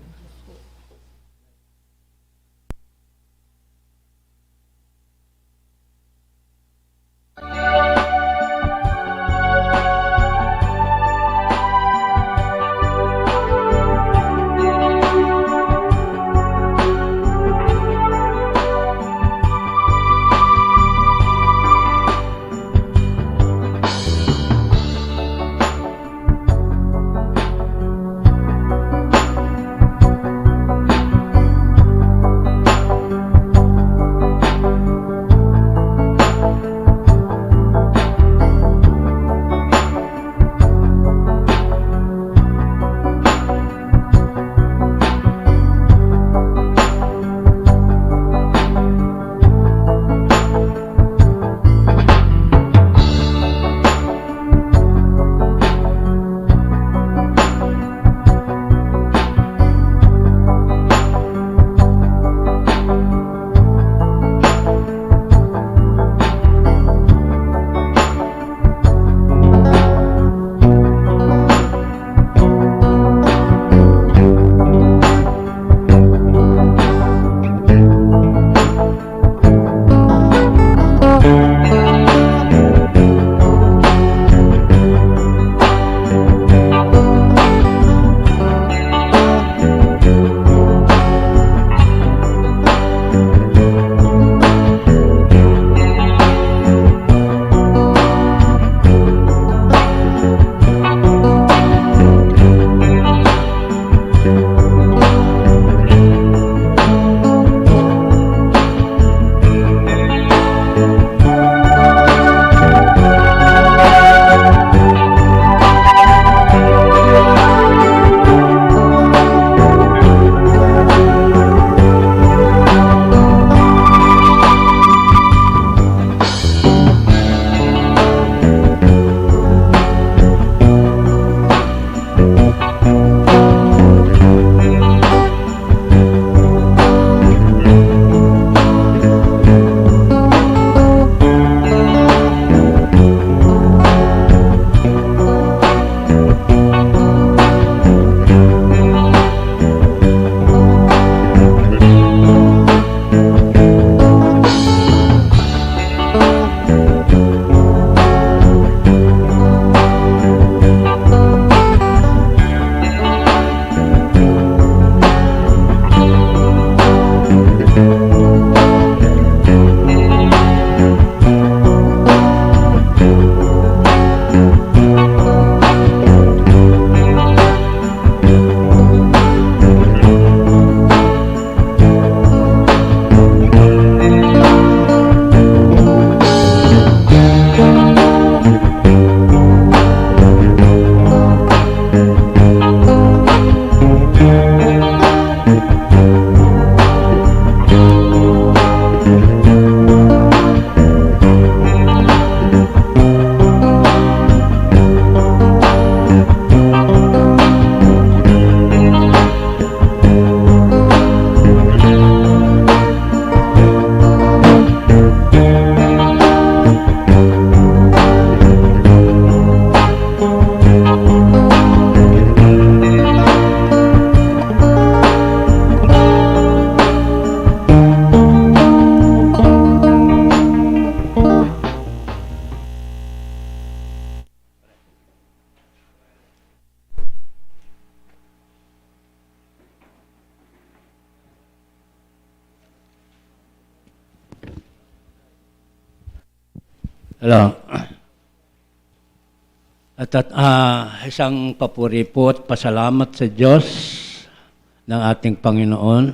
Hello. Isang papuri po at pasalamat sa Diyos ng ating Panginoon.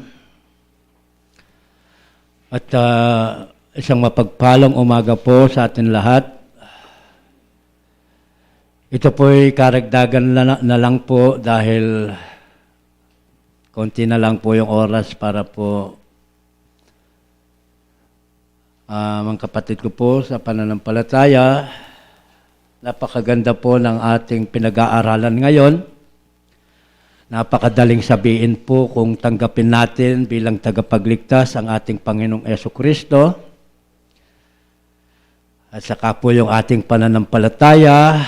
At isang mapagpalang umaga po sa atin lahat. Ito po'y karagdagan na lang po dahil konti na lang po yung oras para po mga kapatid ko po sa pananampalataya. Napakaganda po ng ating pinag-aaralan ngayon. Napakadaling sabihin po kung tanggapin natin bilang tagapagligtas ang ating Panginoong Jesucristo. At saka po yung ating pananampalataya.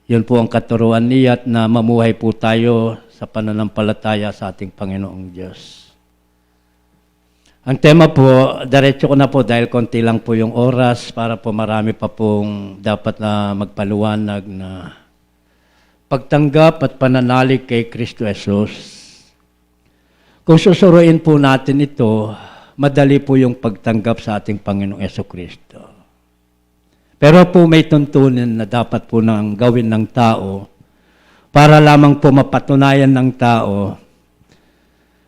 Yun po ang katuruan niya na mamuhay po tayo sa pananampalataya sa ating Panginoong Diyos. Ang tema po, diretso ko na po dahil konti lang po yung oras para po marami pa pong dapat na magpaliwanag na pagtanggap at pananalig kay Kristo Jesus. Kung susuruin po natin ito, madali po yung pagtanggap sa ating Panginoong Jesucristo. Pero po may tuntunin na dapat po nang gawin ng tao para lamang po mapatunayan ng tao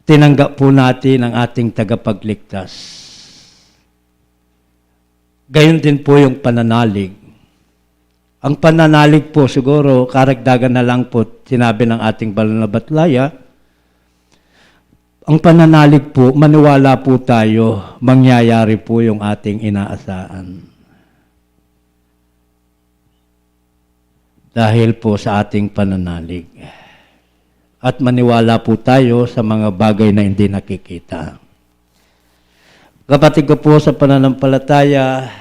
tinanggap po natin ang ating tagapagligtas. Gayon din po yung pananalig. Ang pananalig po siguro, karagdagan na lang po, sinabi ng ating banal na batlaya, ang pananalig po, maniwala po tayo, mangyayari po yung ating inaasahan. Dahil po sa ating pananalig. At maniwala po tayo sa mga bagay na hindi nakikita. Kapatid ko po sa pananampalataya,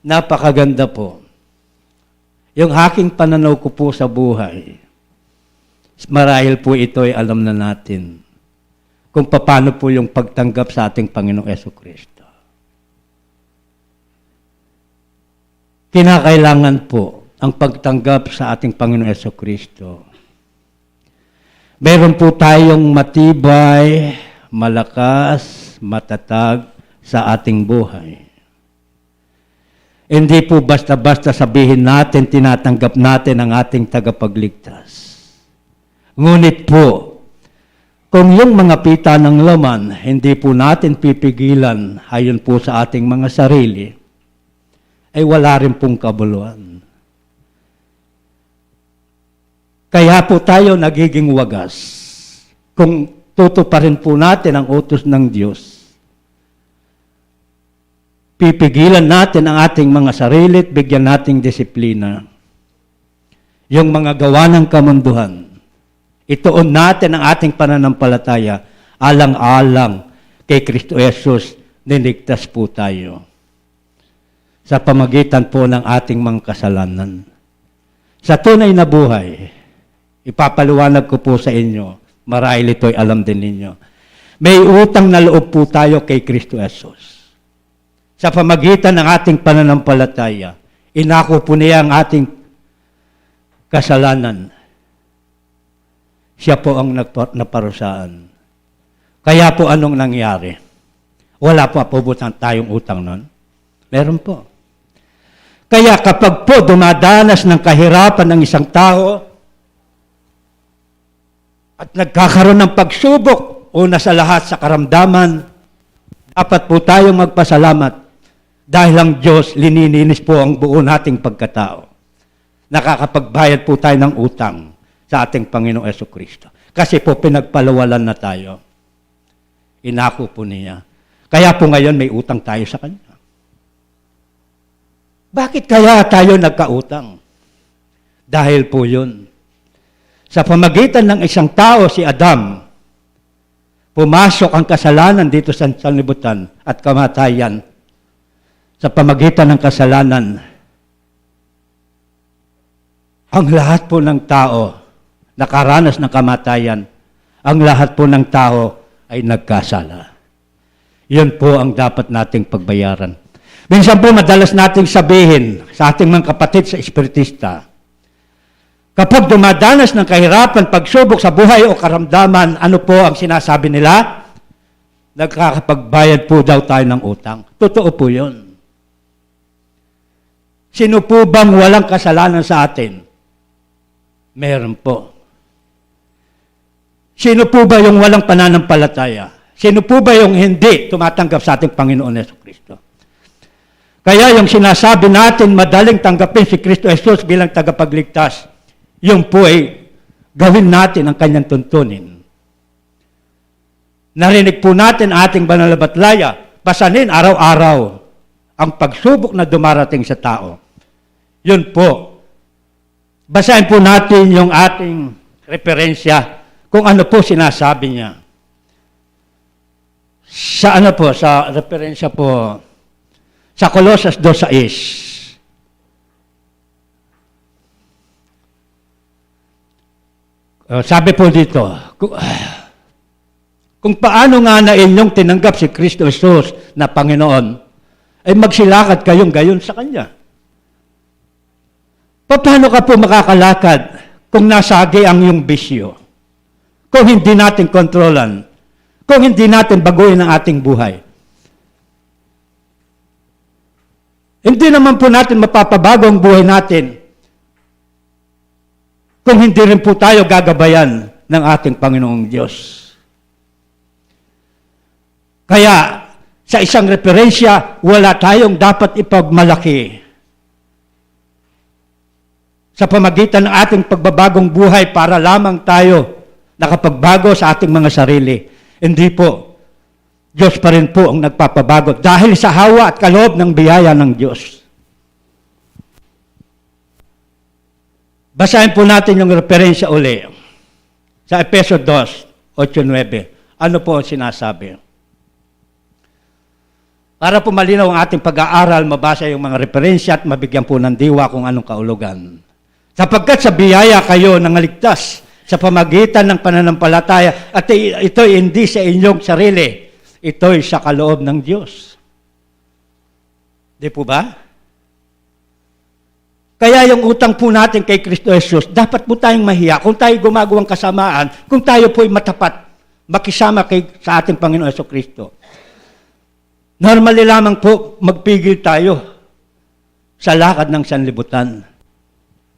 napakaganda po. Yung aking pananaw ko po sa buhay, marahil po ito ay alam na natin kung paano po yung pagtanggap sa ating Panginoong Jesucristo. Kinakailangan po ang pagtanggap sa ating Panginoong Jesucristo. Meron po tayong matibay, malakas, matatag sa ating buhay. Hindi po basta-basta sabihin natin, tinatanggap natin ang ating tagapagligtas. Ngunit po, kung yung mga pita ng laman, hindi po natin pipigilan ayon po sa ating mga sarili, ay wala rin pong kabuluhan. Kaya po tayo nagiging wagas. Kung tutuparin po natin ang utos ng Diyos, pipigilan natin ang ating mga sarili at bigyan nating disiplina. Yung mga gawa ng kamunduhan, ituon natin ang ating pananampalataya alang-alang kay Kristo Jesus, niligtas po tayo sa pamagitan po ng ating mga kasalanan. Sa tunay na buhay, ipapaliwanag ko po sa inyo, marahil ito'y alam din ninyo. May utang na loob po tayo kay Kristo Jesus. Sa pamagitan ng ating pananampalataya, inako po niya ang ating kasalanan. Siya po ang naparusaan. Kaya po anong nangyari? Wala po apubutan tayong utang nun? Meron po. Kaya kapag po dumadanas ng kahirapan ng isang tao, at nagkakaroon ng pagsubok, una sa lahat sa karamdaman, dapat po tayong magpasalamat dahil ang Diyos linininis po ang buo nating pagkatao. Nakakapagbayad po tayo ng utang sa ating Panginoong Jesucristo. Kasi po pinagpalawalan na tayo. Inako po niya. Kaya po ngayon may utang tayo sa Kanya. Bakit kaya tayo nagkautang? Dahil po yun. Sa pamagitan ng isang tao, si Adam, pumasok ang kasalanan dito sa sanlibutan at kamatayan. Sa pamagitan ng kasalanan, ang lahat po ng tao nakaranas ng kamatayan, ang lahat po ng tao ay nagkasala. Yun po ang dapat nating pagbayaran. Minsan po madalas nating sabihin sa ating mga kapatid sa Espiritista, kapag dumadanas ng kahirapan, pagsubok sa buhay o karamdaman, ano po ang sinasabi nila? Nagkakapagbayad po daw tayo ng utang. Totoo po yun. Sino po bang walang kasalanan sa atin? Meron po. Sino po ba yung walang pananampalataya? Sino po ba yung hindi tumatanggap sa ating Panginoon Jesucristo? Kaya yung sinasabi natin, madaling tanggapin si Kristo Jesus bilang tagapagligtas, yung po ay gawin natin ang kanyang tuntunin. Narinig po natin ating banal na batlaya, pasanin araw-araw ang pagsubok na dumarating sa tao. Yun po. Basahin po natin yung ating referensya kung ano po sinasabi niya. Sa ano po, sa referensya po, sa Colosas 2:6. Sabi po dito, kung paano nga na inyong tinanggap si Kristo Jesus na Panginoon, ay magsilakad kayong gayon sa Kanya. Paano ka po makakalakad kung nasagi ang iyong bisyo? Kung hindi natin kontrolan, kung hindi natin baguhin ang ating buhay. Hindi naman po natin mapapabago ang buhay natin kung hindi rin po tayo gagabayan ng ating Panginoong Diyos. Kaya, sa isang referensya, wala tayong dapat ipagmalaki sa pamagitan ng ating pagbabagong buhay para lamang tayo nakapagbago sa ating mga sarili. Hindi po. Diyos pa rin po ang nagpapabago dahil sa hawa at kaloob ng biyaya ng Diyos. Basahin po natin yung referensya uli sa Efeso 2:8-9. Ano po ang sinasabi? Para po malinaw ang ating pag-aaral, mabasa yung mga referensya at mabigyan po ng diwa kung anong kaulugan. Sapagkat sa biyaya kayo nangaligtas sa pamagitan ng pananampalataya at ito'y hindi sa inyong sarili, ito'y sa kaloob ng Diyos. Di po ba? Kaya yung utang po natin kay Kristo Jesus, dapat po tayong mahiya kung tayo gumagawang kasamaan, kung tayo po'y matapat, makisama sa ating Panginoon Jesucristo. Normally lamang po magpigil tayo sa lakad ng sanlibutan.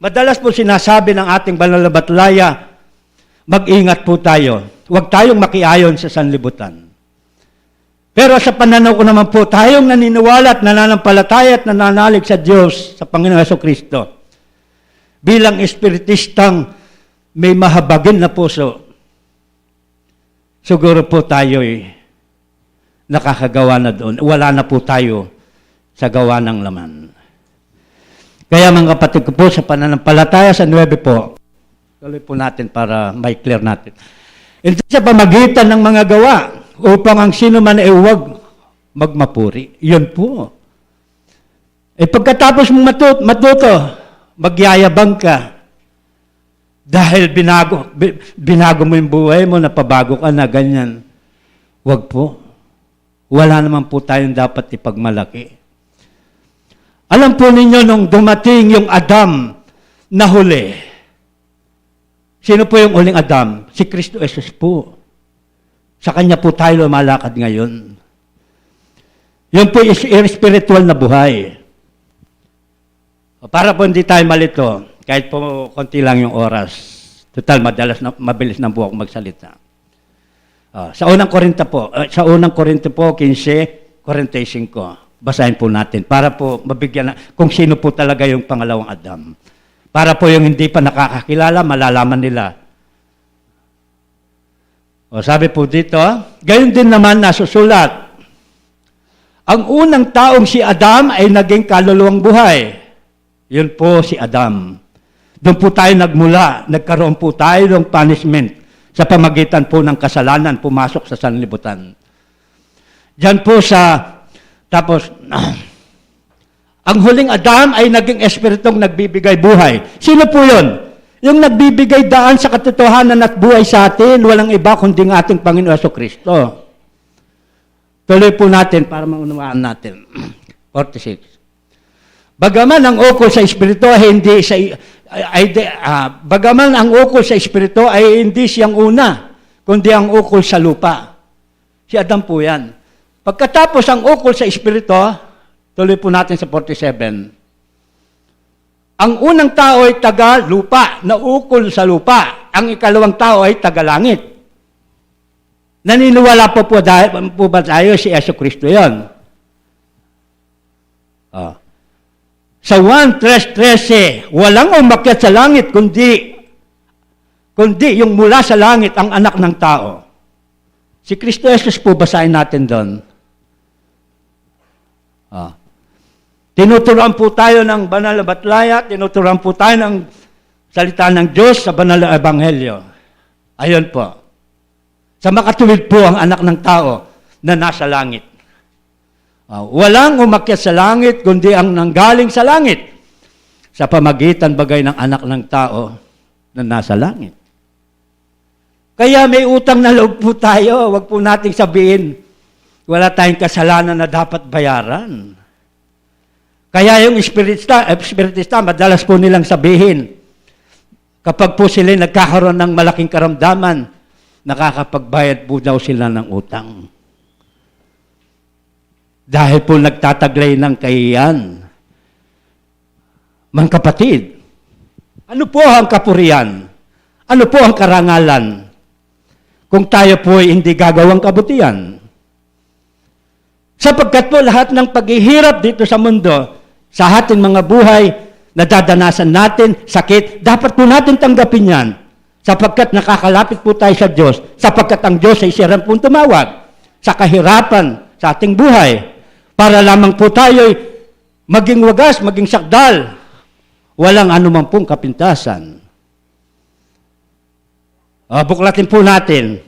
Madalas po sinasabi ng ating banal na batlaya, mag-ingat po tayo. Huwag tayong makiayon sa sanlibutan. Pero sa pananaw ko naman po, tayong naniniwala at nananampalataya at nananalig sa Diyos, sa Panginoon Jesucristo, bilang espiritistang may mahabagin na puso, siguro po tayo'y nakakagawa na doon. Wala na po tayo sa gawa ng laman. Kaya mga kapatid ko po, sa pananampalataya sa 9 po, tuloy po natin para may clear natin. Hindi sa pamagitan ng mga gawa, upang ang sino man ay huwag magmapuri. Yun po. Pagkatapos mong matuto, magyayabang ka. Dahil binago mo yung buhay mo, napabago ka na, ganyan. Huwag po. Wala naman po tayong dapat ipagmalaki. Alam po ninyo, nung dumating yung Adam na huli, sino po yung uling Adam? Si Kristo Jesus po. Sa Kanya po tayo lumalakad ngayon. Yun po is spiritual na buhay. Para po hindi tayo malito, kahit po konti lang yung oras. Total, mabilis na po ako magsalita. Sa unang Korinto po, 15:45, basahin po natin para po mabigyan na kung sino po talaga yung pangalawang Adam. Para po yung hindi pa nakakakilala, malalaman nila. Sabi po dito, gayon din naman nasusulat, ang unang taong si Adam ay naging kaluluwang buhay. Yun po si Adam. Doon po tayo nagmula, nagkaroon po tayo ng punishment sa pamagitan po ng kasalanan, pumasok sa sanlibutan. Diyan po tapos, ang huling Adam ay naging espiritong nagbibigay buhay. Sino po yun? Yung nagbibigay daan sa katotohanan at buhay sa atin, walang iba kundi ng ating Panginoon Jesucristo. Tuloy po natin para maunawaan natin. 46. Bagaman ang ukol sa espiritu ay hindi bagaman ang ukol sa espiritu ay hindi siyang una, kundi ang ukol sa lupa. Si Adam po yan. Pagkatapos ang ukol sa espiritu, tuloy po natin sa 47. Ang unang tao ay taga lupa, naukol sa lupa. Ang ikalawang tao ay taga langit. Naniniwala po ba tayo si Yesu Kristo yon? Sa 1:13, walang umakyat sa langit kundi yung mula sa langit ang anak ng tao. Si Kristo Jesus po, basahin natin doon. Tinuturuan po tayo ng banal na batlaya, tinuturuan po tayo ng salita ng Diyos sa banal na ebanghelyo. Ayun po. Sa makatuwid po ang anak ng tao na nasa langit. Walang umakyat sa langit, kundi ang nanggaling sa langit sa pamagitan bagay ng anak ng tao na nasa langit. Kaya may utang na loob po tayo. Huwag po nating sabihin, wala tayong kasalanan na dapat bayaran. Kaya yung espiritista, madalas po nilang sabihin, kapag po sila nagkakaroon ng malaking karamdaman, nakakapagbayad po daw sila ng utang. Dahil po nagtataglay ng kahiyan. Mga kapatid, ano po ang kapurian? Ano po ang karangalan? Kung tayo po ay hindi gagawang kabutihan. Sapagkat po lahat ng paghihirap dito sa mundo, sa ating mga buhay, nadadanasan natin, sakit, dapat po natin tanggapin yan. Sapagkat nakakalapit po tayo sa Diyos, sapagkat ang Diyos ay siya rin pong tumawag sa kahirapan sa ating buhay, para lamang po tayo maging wagas, maging sakdal, walang anumang pong kapintasan. Buklatin po natin.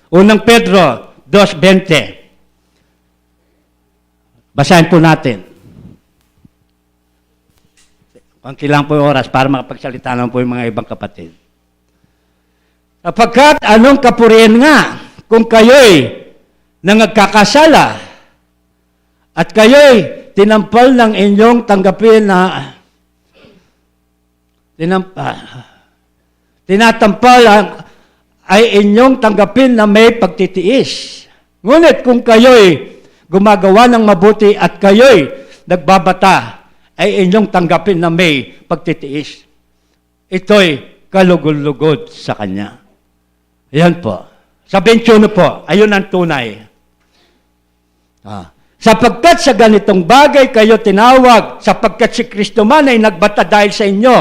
Unang Pedro 2:20. Basahin po natin. Konti lang po yung oras para makapagsalita naman po yung mga ibang kapatid. Sapagkat anong kapurihan nga kung kayo'y nangagkakasala at kayo'y tinampal ng inyong tanggapin na tinatampal ay inyong tanggapin na may pagtitiis. Ngunit kung kayo'y gumagawa ng mabuti at kayo'y nagbabata, ay inyong tanggapin na may pagtitiis. Ito'y kalugod-lugod sa Kanya. Ayan po. Sa 21 po, ayun ang tunay. Sapagkat sa ganitong bagay kayo tinawag, sapagkat si Kristo man ay nagbata dahil sa inyo,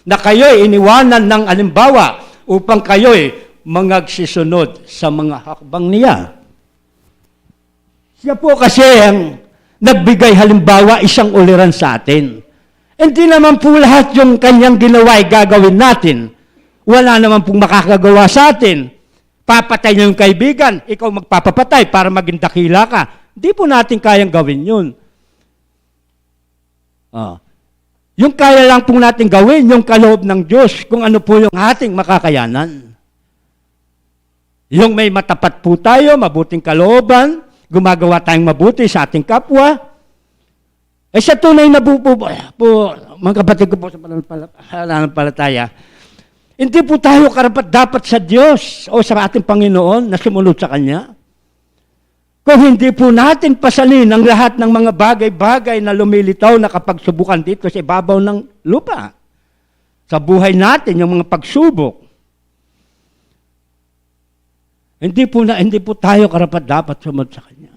na kayo'y iniwanan ng alimbawa upang kayo'y mangagsisunod sa mga hakbang niya. Siya po kasi ang nagbigay halimbawa, isang uliran sa atin. Hindi naman po lahat yung kanyang ginawa ay gagawin natin. Wala naman pong makakagawa sa atin. Papatay niyo yung kaibigan, ikaw magpapapatay para maging dakila ka. Hindi po natin kayang gawin yun. Yung kaya lang po natin gawin, yung kaloob ng Diyos, kung ano po yung ating makakayanan. Yung may matapat po tayo, mabuting kalooban, gumagawa tayong mabuti sa ating kapwa. Sa tunay na po, mga kapatid ko po sa pananampalataya, hindi po tayo karapat-dapat sa Diyos o sa ating Panginoon na sumunod sa Kanya. Kung hindi po natin pasalin ang lahat ng mga bagay-bagay na lumilitaw na kapagsubukan dito sa ibabaw ng lupa. Sa buhay natin, yung mga pagsubok. Hindi po tayo karapat-dapat sumunod sa Kanya.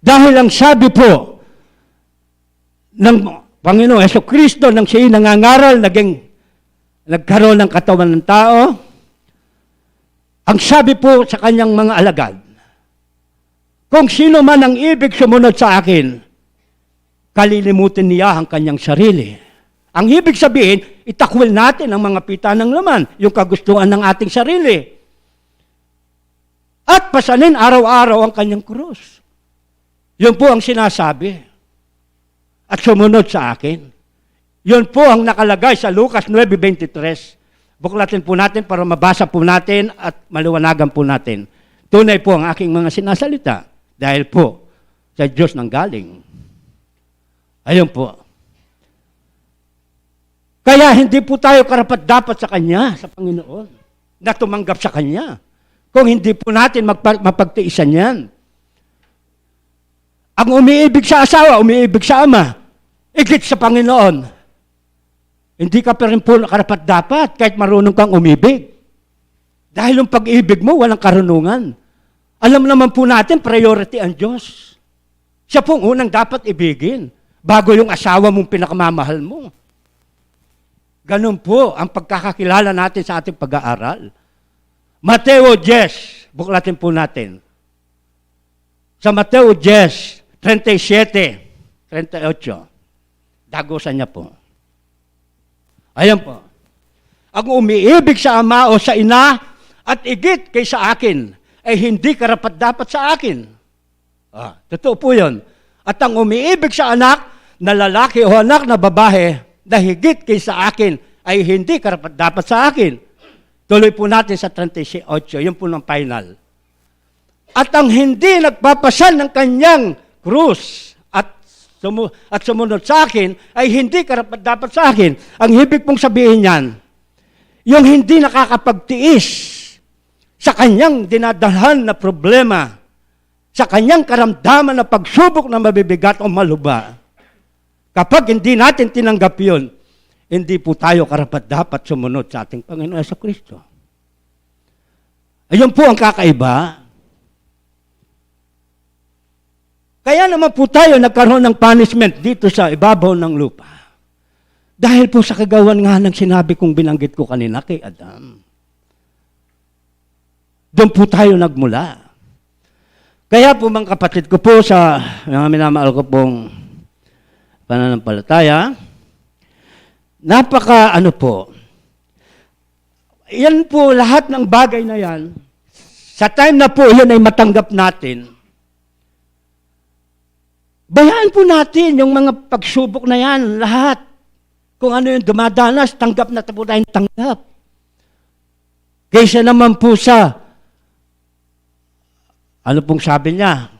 Dahil ang sabi po ng Panginoon Hesus Kristo nang siya'y nangangaral, nagkaroon ng katawan ng tao, ang sabi po sa Kanyang mga alagad, kung sino man ang ibig sumunod sa akin, kalilimutin niya ang kanyang sarili. Ang ibig sabihin, itakwil natin ang mga pita ng laman, yung kagustuhan ng ating sarili. At pasanin araw-araw ang kanyang krus. Yun po ang sinasabi. At sumunod sa akin. Yun po ang nakalagay sa Lucas 9:23. Buklatin po natin para mabasa po natin at maliwanagan po natin. Tunay po ang aking mga sinasalita. Dahil po, sa Diyos nang galing. Ayun po. Kaya hindi po tayo karapat-dapat sa Kanya, sa Panginoon, na tumanggap sa Kanya. Kung hindi po natin mapagtiisan yan. Ang umiibig sa asawa, umiibig sa ama, igit sa Panginoon. hindi ka pa rin po karapat-dapat kahit marunong kang umibig. Dahil yung pag-ibig mo, walang karunungan. Alam naman po natin, priority ang Diyos. Siya pong unang dapat ibigin bago yung asawa mong pinakamamahal mo. Ganun po ang pagkakakilala natin sa ating pag-aaral. Mateo 10, buklatin po natin. Sa Mateo 10, 37, 38, dagusan niya po. Ayan po. Ang umiibig sa ama o sa ina at igit kay sa akin ay hindi karapat-dapat sa akin. Totoo po yun. At ang umiibig sa anak na lalaki o anak na babae na higit kay sa akin ay hindi karapat-dapat sa akin. Tuloy po natin sa 38, yun po ng final. At ang hindi nagpapasan ng kanyang krus at sumunod sa akin ay hindi karapat-dapat sa akin. Ang ibig pong sabihin niyan, yung hindi nakakapagtiis sa kanyang dinadalhan na problema, sa kanyang karamdaman na pagsubok na mabibigat o maluba. Kapag hindi natin tinanggap yun, hindi po tayo karapat-dapat sumunod sa ating Panginoon Jesucristo. Ayun po ang kakaiba. Kaya naman po tayo nagkaroon ng punishment dito sa ibabaw ng lupa. Dahil po sa kagawan nga ng sinabi kong binanggit ko kanina kay Adam. Doon po tayo nagmula. Kaya po mga kapatid ko po sa mga minamahal ko pong pananampalataya, yan po lahat ng bagay na yan, sa time na po yun ay matanggap natin, bayaan po natin yung mga pagsubok na yan, lahat. Kung ano yung dumadanas, tanggap na po tayong tanggap. Kaysa naman po sa, ano pong sabi niya?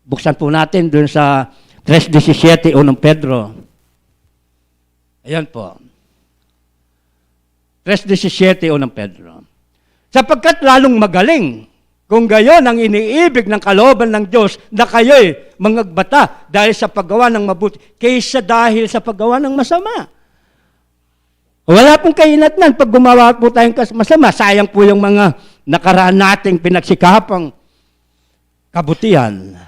Buksan po natin dun sa 3:17, unang Pedro. Ayan po. 3:17, unang Pedro. Sapagkat lalong magaling, kung gayon ang iniibig ng kalooban ng Diyos na kayo'y mangagbata dahil sa paggawa ng mabuti, kaysa dahil sa paggawa ng masama. Wala pong kainatnan pag gumawa po tayong masama. Sayang po yung mga nakaraan nating pinagsikapang kabutihan.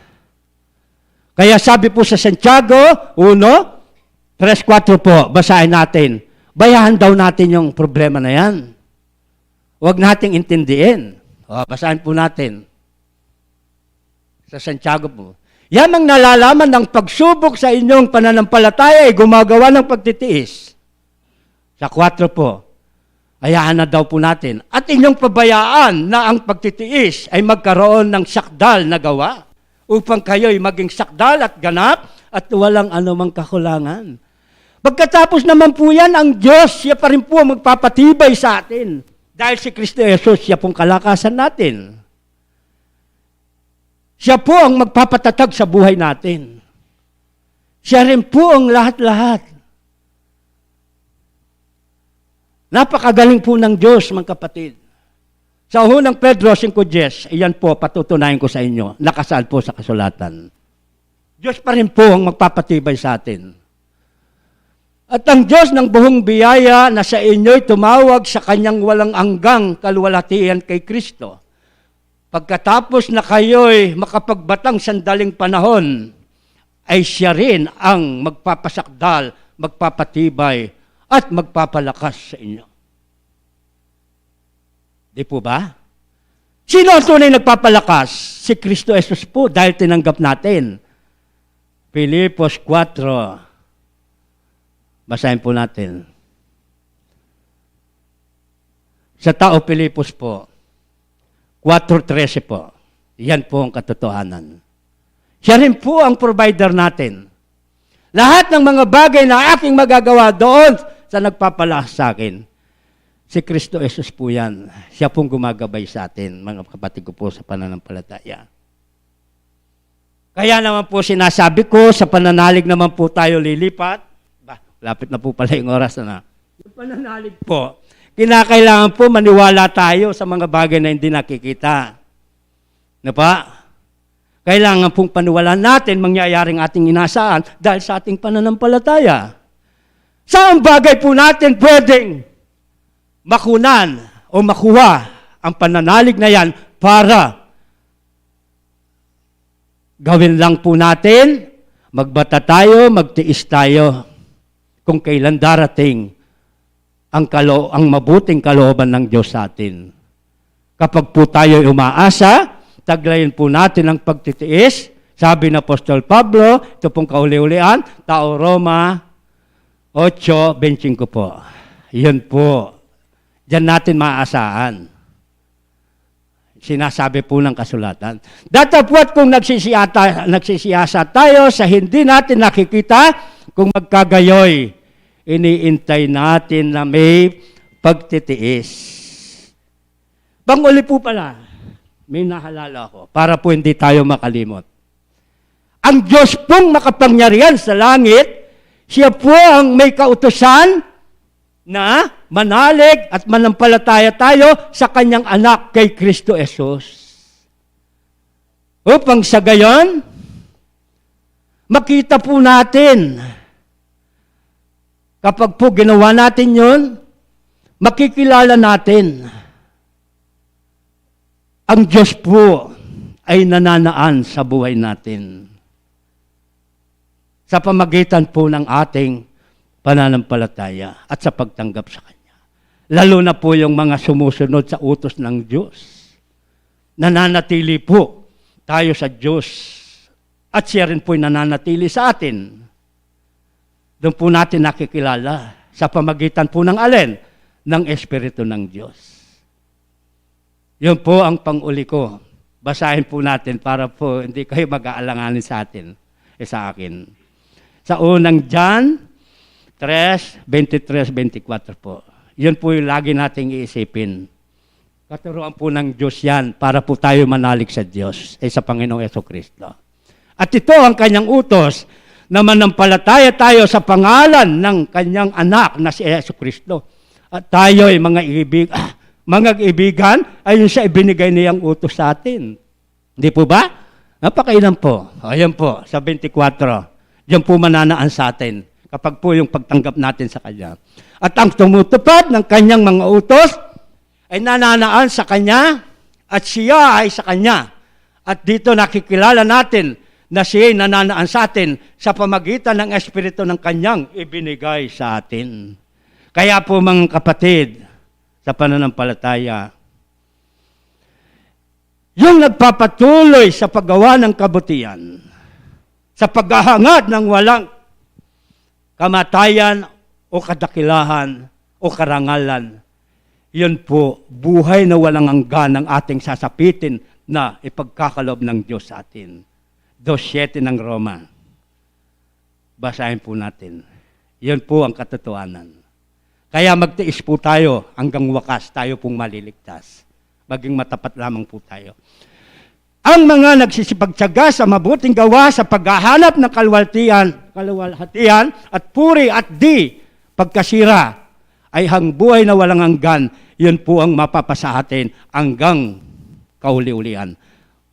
Kaya sabi po sa Santiago 1:3-4 po, basahin natin. Bayahan daw natin yung problema na yan. Huwag nating intindihin. Basahin po natin. Sa Santiago po. Yamang nalalaman ng pagsubok sa inyong pananampalataya ay gumagawa ng pagtitiis. Sa 4 po. Hayaan na daw po natin. At inyong pabayaan na ang pagtitiis ay magkaroon ng sakdal na gawa upang kayo'y maging sakdal at ganap at walang anumang kakulangan. Pagkatapos naman po yan, ang Diyos, siya pa rin po magpapatibay sa atin. Dahil si Kristo Jesus, siya pong kalakasan natin. Siya po ang magpapatatag sa buhay natin. Siya rin po ang lahat-lahat. Napakagaling po ng Diyos, mga kapatid. Sa unang Pedro 5:10, iyan po, patutunayan ko sa inyo, nakasaad po sa kasulatan. Diyos pa rin po ang magpapatibay sa atin. At ang Diyos ng buong biyaya na sa inyo'y tumawag sa kanyang walang hanggang kaluwalhatian kay Kristo. Pagkatapos na kayo'y makapagbatang sandaling panahon, ay siya rin ang magpapasakdal, magpapatibay, at magpapalakas sa inyo. Di po ba? Sino ang tunay nagpapalakas? Si Kristo Jesus po, dahil tinanggap natin. Filipos 4. Basahin po natin. Sa tao Filipos po, 4:13 po. Yan po ang katotohanan. Siya rin po ang provider natin. Lahat ng mga bagay na aking magagawa doon sa nagpapalakas sa akin, si Kristo Jesus po yan. Siya pong gumagabay sa atin, mga kapatid ko po sa pananampalataya. Kaya naman po sinasabi ko, sa pananalig naman po tayo lilipat. Lapit na po pala yung oras na. Yung pananalig po, kinakailangan po maniwala tayo sa mga bagay na hindi nakikita. Na pa? Kailangan pong paniwalaan natin mangyayaring ating inasaan dahil sa ating pananampalataya. Saan bagay po natin pwedeng makunan o makuha ang pananalig na yan para gawin lang po natin, magbata tayo, magtiis tayo kung kailan darating ang mabuting kalooban ng Diyos sa atin. Kapag po tayo umaasa, taglayin po natin ang pagtitiis. Sabi ng Apostol Pablo, ito pong kauli-ulian, Tao Roma 8:25 po. Yun po. Diyan natin maaasahan. Sinasabi po ng kasulatan. Datapwat kung nagsisiyasa tayo sa hindi natin nakikita, kung magkagayoy, iniintay natin na may pagtitiis. Panguli po pala, may nahalala ko, para po hindi tayo makalimot. Ang Diyos pong makapangyarihan sa langit, siya po ang may kautusan na manalig at manampalataya tayo sa kanyang anak kay Kristo Jesus. Upang sa gayon, makita po natin, kapag po ginawa natin yun, makikilala natin, ang Diyos po ay nananaan sa buhay natin. Sa pamagitan po ng ating pananampalataya at sa pagtanggap sa Kanya. Lalo na po yung mga sumusunod sa utos ng Diyos. Nananatili po tayo sa Diyos at siya rin po'y nananatili sa atin. Doon po natin nakikilala sa pamagitan po ng alin? Ng Espiritu ng Diyos. Yun po ang pang-uli ko. Basahin po natin para po hindi kayo mag-aalanganin sa atin, sa akin. Sa unang John 3:23-24 po. Yun po yung lagi nating iisipin. Katuruan po ng Diyos yan para po tayo manalig sa Diyos, sa Panginoong Jesucristo. At ito ang kanyang utos na manampalataya tayo sa pangalan ng kanyang anak na si Jesucristo. At tayo ay mga kaibigan, ayun siya ibinigay niyang utos sa atin. Hindi po ba? Napakailan po. Ayan po, sa 24. Diyan po mananaan sa atin kapag po yung pagtanggap natin sa Kanya. At ang tumutupad ng Kanyang mga utos ay nananaan sa Kanya at siya ay sa Kanya. At dito nakikilala natin na siya ay nananaan sa atin sa pamagitan ng Espiritu ng Kanyang ibinigay sa atin. Kaya po mga kapatid, sa pananampalataya, yung nagpapatuloy sa paggawa ng kabutihan, sa paghahangad ng walang kamatayan o kadakilahan o karangalan, yun po, buhay na walang hanggan ang ating sasapitin na ipagkakalob ng Diyos sa atin. 2:7 ng Roma. Basahin po natin. Yun po ang katotohanan. Kaya magtiis po tayo hanggang wakas tayo pong maliligtas. Maging matapat lamang po tayo. Ang mga nagsisipagtiyaga sa mabuting gawa sa paghahanap ng kaluwalhatian at puri at di pagkasira ay hangbuhay na walang hanggan. Yun po ang mapapasa atin hanggang kauli-ulian.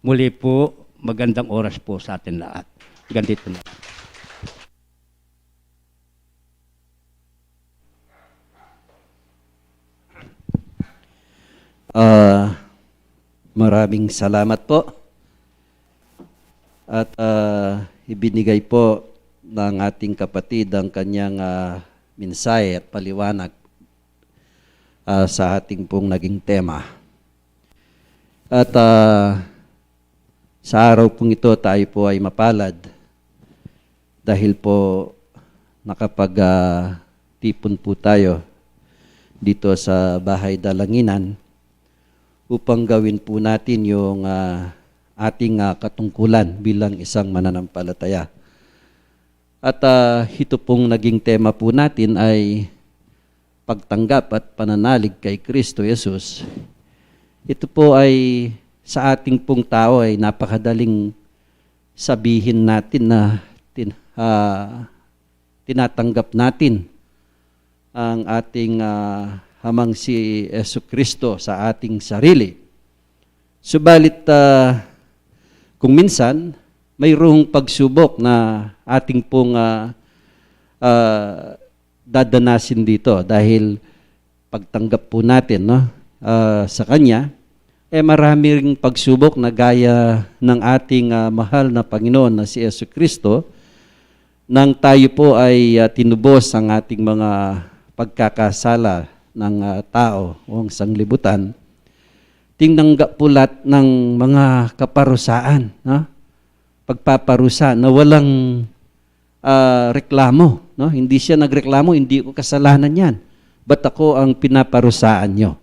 Muli po, magandang oras po sa atin lahat. Ganito na. Maraming salamat po. At ibinigay po ng ating kapatid ang kanyang mensahe at paliwanag sa ating pong naging tema. At sa araw pong ito tayo po ay mapalad dahil po nakapag-tipon po tayo dito sa Bahay Dalanginan upang gawin po natin yung ating katungkulan bilang isang mananampalataya. At ito pong naging tema po natin ay pagtanggap at pananalig kay Kristo Jesus. Ito po ay sa ating pong tao ay napakadaling sabihin natin na tinatanggap natin ang ating hamang si Jesucristo sa ating sarili. Subalit kung minsan mayroong pagsubok na ating pong dadanasin dito dahil pagtanggap po natin, no, sa Kanya, marami ring pagsubok na gaya ng ating mahal na Panginoon na si Jesucristo nang tayo po ay tinubos ang ating mga pagkakasala ng tao o ang sanglibutan. Tinanggap po lahat ng mga kaparusaan, no? Pagpaparusa na walang reklamo, no? Hindi siya nagreklamo, hindi ko kasalanan yan. Ba't ako ang pinaparusaan nyo?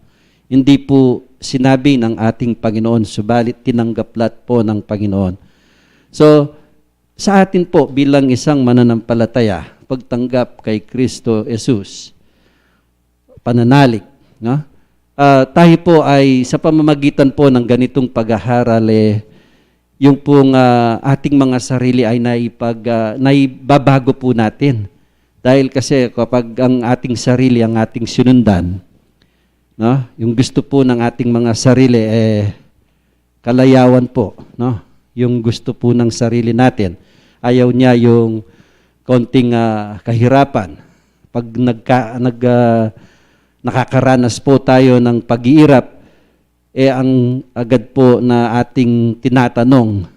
Hindi po sinabi ng ating Panginoon, subalit tinanggap lahat po ng Panginoon. So, sa atin po bilang isang mananampalataya, pagtanggap kay Kristo Jesus, pananalig, no? Tayo po ay sa pamamagitan po ng ganitong pag-aaral, yung pong ating mga sarili ay naibabago po natin. Dahil kasi kapag ang ating sarili ang ating sinundan, no? Yung gusto po ng ating mga sarili kalayawan po, no? Yung gusto po ng sarili natin, ayaw niya yung konting kahirapan. Pag nakakaranas po tayo ng pag-iirap, ang agad po na ating tinatanong,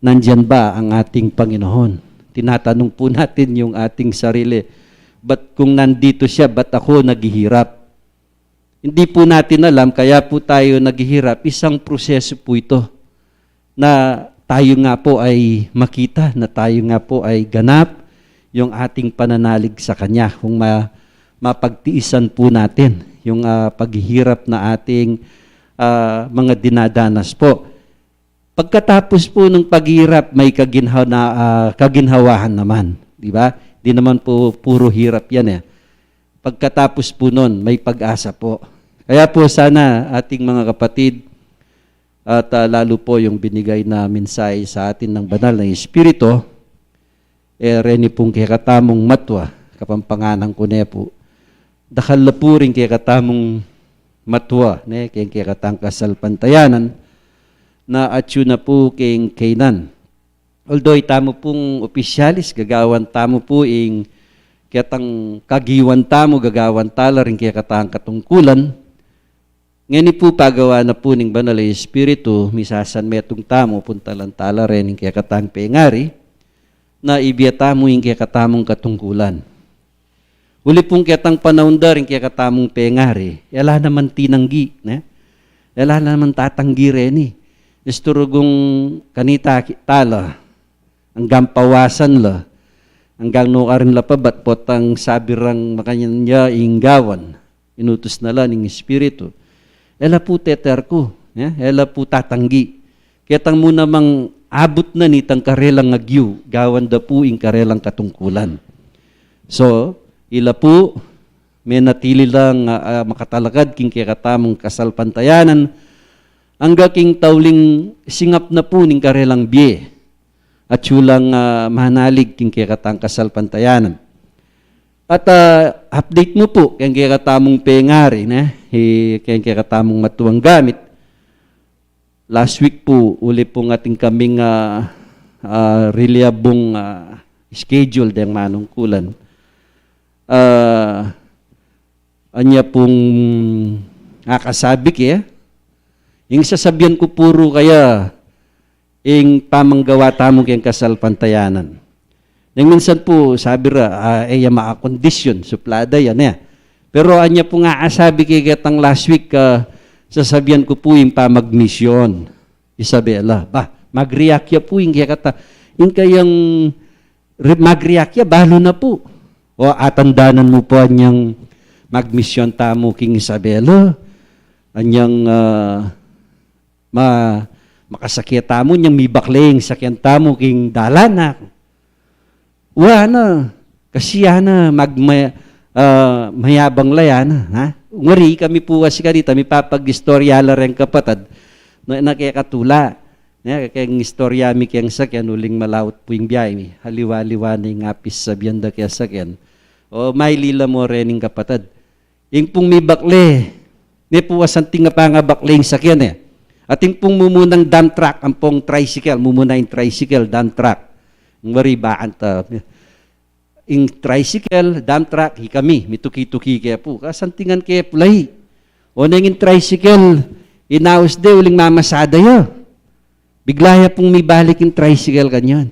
nandyan ba ang ating Panginoon? Tinatanong po natin yung ating sarili, ba't kung nandito siya, ba't ako naghihirap? Hindi po natin alam, kaya po tayo naghihirap. Isang proseso po ito na tayo nga po ay makita, na tayo nga po ay ganap yung ating pananalig sa Kanya. Kung mapagtiisan po natin yung paghihirap na ating mga dinadanas po. Pagkatapos po ng paghihirap, may kaginhawahan naman. Di ba? Di naman po puro hirap yan. Pagkatapos po nun, may pag-asa po. Kaya po sana ating mga kapatid at lalo po yung binigay na mensahe sa atin ng banal na Espiritu, reni pong kikatamong matwa, kapampanganang ko ne po, dakal na po rin kikatamong matwa, kaya kikatang kasalpantayanan, na atyo na po kainan. Although tamo pong opisyalis, gagawan tamo po kitang kagiwan tamo, gagawan tala rin kikatang katungkulan, ngayon po pagawa na po ng banal na Espiritu, misasan metong tamo, puntalan tala rin kikatang pengari, na ibiyata mo yung kikatamong katungkulan. Uli pong kitang panahon da rin kikatamong pengari, wala naman tinanggi, wala naman tatanggi rin Isturugong kanita tala, hanggang pawasan la, hanggang nukarin la pabat, potang sabirang makanyan niya inggawan, inutos na la ng Espiritu. Ela po teter ko, ela po tatanggi. Kitang mo namang abot na nitang karelang agyu, gawan da po ing karelang katungkulan. So, ila po, may natili lang makatalakad king kikatamong kasalpantayanan, hangga king tauling singap na po ning karelang biye, at yulang mahanalig king kikatang kasalpantayanan. At update mo po, kaya kikatamong pengari, kaya kikatamong matuwang gamit. Last week po, uli pong ating kaming reliabong schedule ng manungkulan. Anya pong nakasabik yung sasabihan ko puro kaya yung pamanggawa tamo kayang kasalpantayanan. Nang minsan po, sabi makakondisyon, suplada yan Pero anya po nga asabi kay katang last week, sasabihan ko po yung pamagmisyon. Isabela, magreact po yung kaya kata. Yung kayang magreact balo na po. O atandanan mo po anyang magmisyon tamo king Isabela. Anyang makasakya tamo, niyang mibakling sakyan tamo king dalanak. Wana, kasi mayabang layan, Ngari kami po kasi kanita, may papag-istoryala rin kapatid, na kaya katula. Kaya ang istorya mi kaya sakyan, uling malawot po yung biyay, haliwa-liwa na yung apis sa biyanda kaya sakyan. O may lila mo rin yung kapatid. Yung pong may bakle, may po wasanting nga pa nga bakle yung sakyan At yung pong mumunang dump truck, ang pong tricycle, mumuna yung tricycle, dump truck. Ngari baan ta. ing tricycle, dump truck, kami, mituki-tuki kaya po. Kasantingan kaya pulay. O na yung tricycle, inaos de, uling mamasada yo. Bigla ya pong may balik yung tricycle kanyan.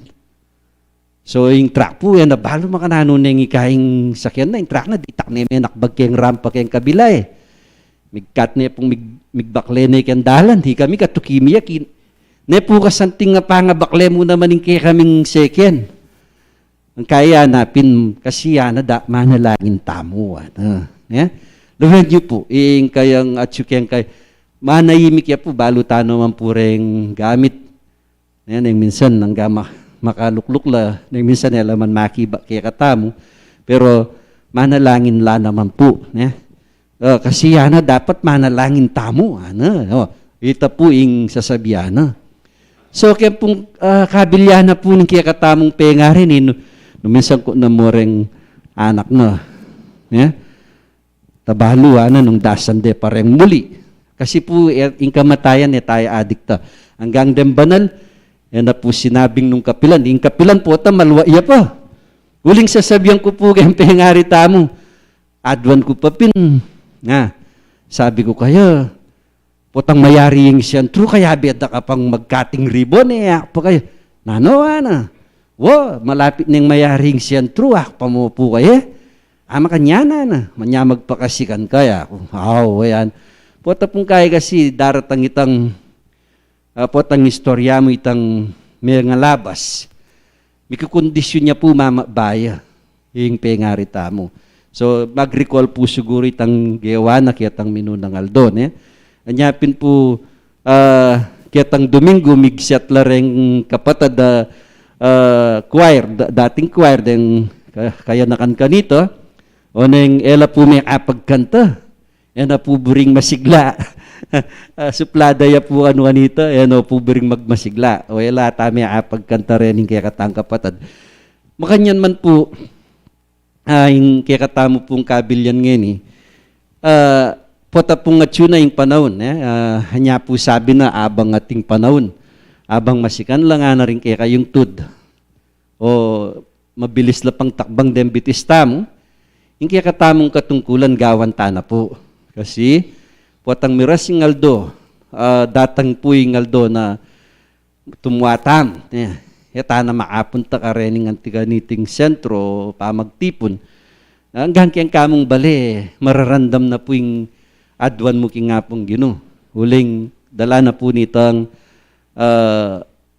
So, yung truck po, yan, nabalo makanano na yung ikaing sakyan na. Yung truck na, ditak na yung nakbag kayong rampa kayong kabila eh. Migkat na pong migbakle na yung dalan. Di kami katukimiya. Ne po kasanting nga pangabakle mo naman yung kaya kaming second. Ang kaya napin, kasi yan na manalangin tamo. Yeah? Luhan niyo po, yung kayang atsukeng kay, manayimik ya po, balutan naman po rin gamit. Yan, yung minsan, hanggang makalukluk la, yung minsan, alaman makiba kaya katamo. Pero, manalangin la naman po. Yeah? Kasi yan na, dapat manalangin tamo. Ito po yung sasabihan. So, kaya pong kabilya na po ng kaya katamong penga rin, minsan ko na mo rin anak na. Yeah? Tabalo, nung dasan de pareng muli. Kasi po, yung kamatayan, tayo adikta. Hanggang dem banal, yan na po sinabing nung kapilan. Yung kapilan po, malwaya pa. Huling sasabihan ko po kayong pengari tamo. Adwan ko pa pin. Nga, sabi ko kayo, potang mayari yung siyan. True kaya beda ka pang magkating ribbon pa kayo. Nanoa na. Wo, malapit na yung mayari yung siyan. True, pa mo po kayo. Ama kanya na. Manya magpakasikan kaya. Yan. Pota pong kaya kasi daratang itang potang istorya mo itang mga labas. May kondisyon niya po mamabaya yung pengari tamo. So, mag-recall po siguro itang gawa na kitang minunang aldon. Anyapin po, kitang Domingo, migset la rin kapatad choir, dating choir, kaya nakan kanito, o nang ela po may apagkanta, yan na po buring masigla. Suplada ya po anito, yan po buring magmasigla. O ela tami apagkanta rin yung kaya katang kapatad. Makanyan man po, yung kaya katamo pong kabilyan ngayon pota pong atsuna yung panahon. Hanya po sabi na abang ating panahon. Abang masikan lang na rin kaya kayong tud. O mabilis la pang takbang dembitis tamo. Yung kaya katamong katungkulan gawan tana po. Kasi potang miras yung aldo. Datang po yung aldo na tumuatam. Yata na makapunta ka rin ng antiganiting sentro, pamagtipon. Hanggang kiyang kamong bali, mararandam na po yung adwan mo king nga pong gino. Huling dala na po nitang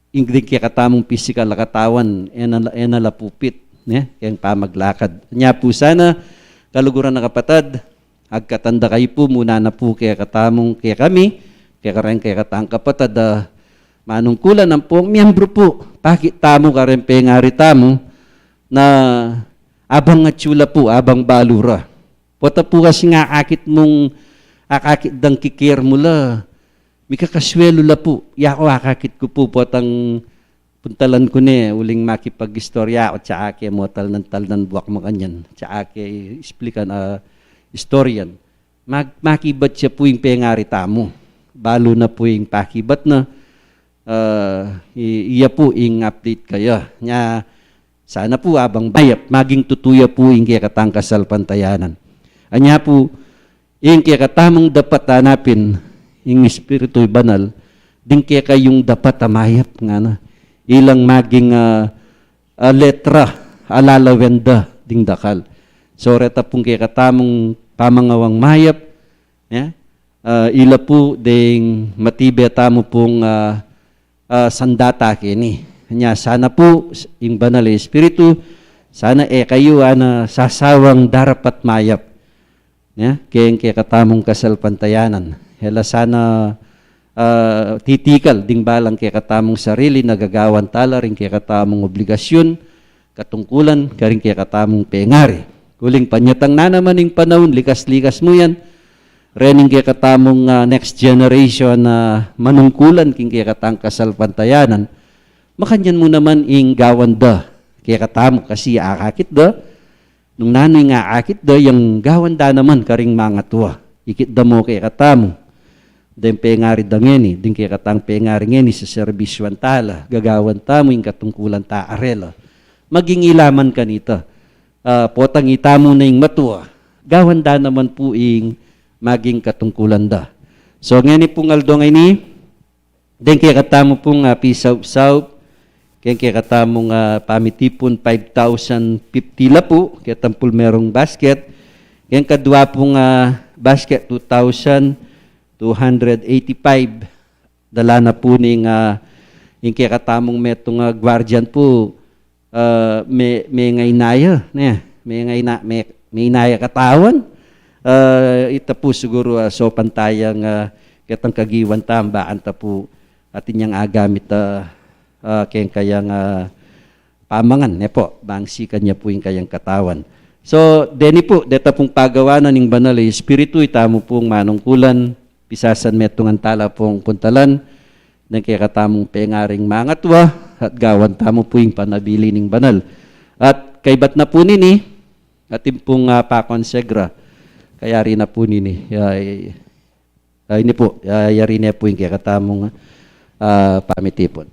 ingrid kaya katamong physical na katawan, enala pupit. Kayang pamaglakad. Nya po sana, kaluguran na kapatad, agkatanda kayo po, muna na po kaya katamong kaya kami, kaya katang kapatad, manungkulan ng pong miyembro po. Pakit tamo ka rin pengari tamo na abang atsula po, abang balura. Pota po kasi nga akit mong akakit dang kikir mula. May kakaswelo la po. Yako akakit ko po potang puntalan ko ni uling makipag-istorya o tsaake motal ng talnan buwak mo kanyan. Tsaake explican historian. Makibat siya po yung pengari tamo. Balo na po yung pakibat na iya po ing update kayo. Nya, sana po abang bayap, maging tutuya po ing kaya katang kasal pantayanan. Anya po, ing kaya katamang dapat hanapin, ing espiritu'y banal, din kaya kayong dapat amayap nga na. Ilang maging letra, alalawenda, ding dakal. So, reta pong kaya katamang pamangawang mayap, ila po ding matibe tamo pong sandata kini. Nya sana po yung banal espiritu, sana kayo na sasawang darapat mayap. Kaya katamong kasal pantayanan. Hela sana titikal ding balang kaya katamong sarili, nagagawan tala rin kaya katamong obligasyon, katungkulan, karing kaya katamong pengari. Kuling panyatang na naman yung panahon, likas-likas mo yan. Rening kaya katamong next generation na manungkulan king kaya katang kasal pantayanan. Makanyan mo naman ing gawan da. Kaya katamo kasi akakit da. Nung nanoy nga akit da, yung gawan da naman karing mga tuwa. Ikit da mo kaya katamo. Dahil pengari da ngeni, din kaya katang pengari ngeni sa servisyon tala. Gagawan tamo yung katungkulan ta arela. Maging ilaman ka nito. potang itamo na yung matua, gawanda naman po ing maging katungkulan da. So ngayon pong aldong ini, den kaya katamo pong pisaw-saw, kaya katamong pamitipon 5,050 la po, kaya tampul merong basket, kaya kadwa pong basket 2,285, dala na po ning yung kaya katamong metong guardian po, may ngaynaya, may inaya katawan. Ita po siguro so pantayang kitang kagiwan tambaan ta po atin yang agamit kayang pamangan ne po bangsi kanya po yung kayang katawan. So deni po deta pong pagawanan ning banal espiritu itamo pong manungkulan pisasan metong antala pong puntalan ng kaya katamong pengaring mangatwa at gawan tamo po yung panabili ning banal. At kaybat na po nini atin pong pakonsegra kaya rin na po nini ini po yari na po yung kaya katamong pamitipon.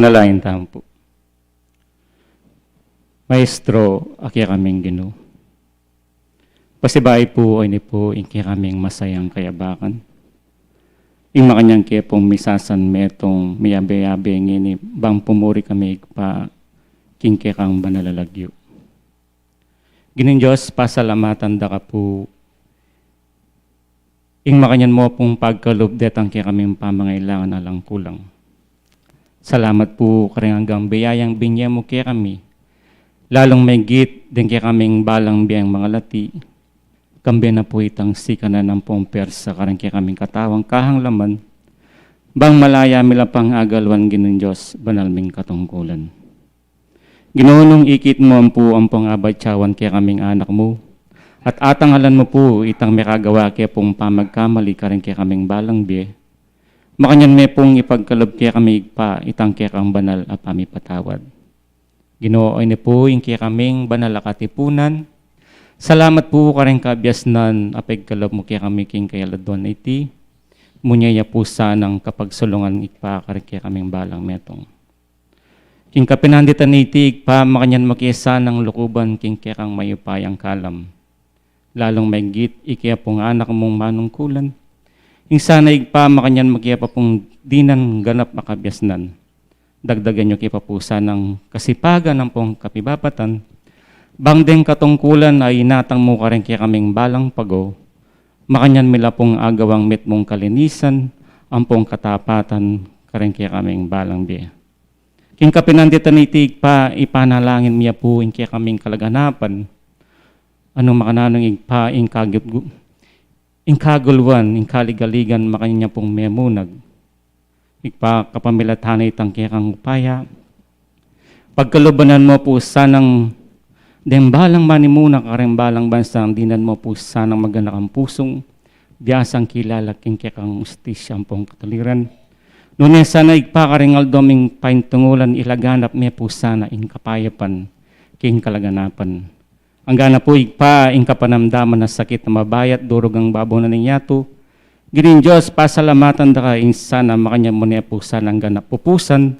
Manalangin tayo po. Maestro, akya kaming Ginoo. Pasibay po ay ni po inki kaming masayang kayabakan. Ing makanyang kaya pong misasan metong miyabe-yabe ngini bang pumuri kami pa kingke kang banalalagyo. Ginin Diyos, pasalamatan da ka po. Ing makanyan mo pong pagkalubdet ang kaya kaming pamangailangan na lang kulang. Salamat po karing hanggang biyayang binya mo kaya kami. Lalong may git din kaya kaming balang biyang mga lati. Kambi na po itang sika na ng pong persa karing kaya kaming katawang kahang laman. Bang malaya mila pang agalwan ginin Diyos, banalming katungkulan. Ginoonong ikit mo ang po ang pong abatsawan kaya kaming anak mo. At atangalan mo po itang makagawa kaya pong pamagkamali karing kaya kaming balang biye. Makanyan may pong ipagkalob kaya kami pa itang kaya kang banal at pamipatawad. Ginoo ay ni po yung kaya kaming banal katipunan. Salamat po karing kabyasnan apagkalob mo kaya kami king kaya ladwan iti. Munyaya po sanang kapagsulungan ikpa karing kaya kaming balang metong. King kapinanditan iti pa makanyan makiesa ng lukuban king kaya kang mayupayang kalam. Lalong may git ikaya pong anak mong manungkulan. Ing sana igpa makanyan makiya pa pong dinan ganap makabyasnan. Dagdagan nyo kipa po sanang kasipagan ng pong kapibapatan. Bang din katungkulan ay inatang mo ka rin kaya kaming balang pago. Makanyan mila pong agawang met mong kalinisan, ang pong katapatan ka rin kaya kaming balang biya. King kapinanditan itig pa ipanalangin miya po in kaya kaming kalaganapan. Anong makananong igpa inkagulwan, inkaligaligan makanya pong memunag. Ikpa kapamilathanay tangkya kang upaya. Pagkalubanan mo po sanang dembalang manimuna karembalang bansang dinan mo po sanang maganak ang pusong biyasang kilala king kang ustisya ang pong kataliran. Ngunit sana ikpa karingal doming paintungulan ilaganap me po sana in kapayapan king kalaganapan. Ang gana po igpa ing kapanamdaman na sakit na mabayat durog ang babaw na ningyato. Ginin Diyos, pasalamatan da ka insana makanya mo niya po sanang ganap pupusan,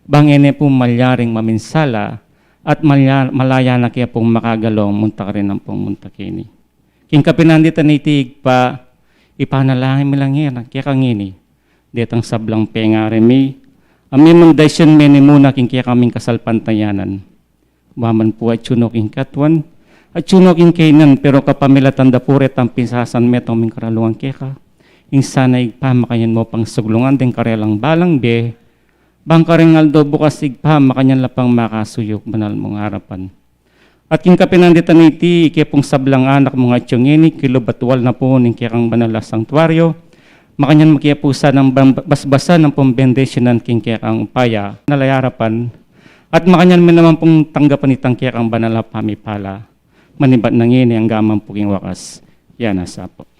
bang ene po malyaring maminsala, at malaya na kaya pong makagalong munta ka rin ang pong muntakini. King kapinanditan itig pa, ipanalangin mo lang yan, kaya kang ini, detang sablang penga remi, amimang daisyon meni muna king kaya kaming kasalpantayanan. Waman po ay tsunok ing katwan, at tsunok ing kainan, pero kapamilatan da puret ang pinsasan metong ming karaluang kaya ka. Ing sana igpamakayan mo pang suglungan din karelang balang be, bang karingaldo bukas igpamakayan lapang makasuyok banal mong harapan. At king kapinanditan iti, ikipong sablang anak mga tiyongini, kilobatwal na po ning kiyang banal sanktuaryo, makanyan makiyapusa ng basbasa ng pong bendesyonan king kiyang upaya, nalayarapan, at makanyan mo naman pong tanggapan itang kiyang banal pamipala, manibat nang ini ang gamang puking wakas. Yan asa po.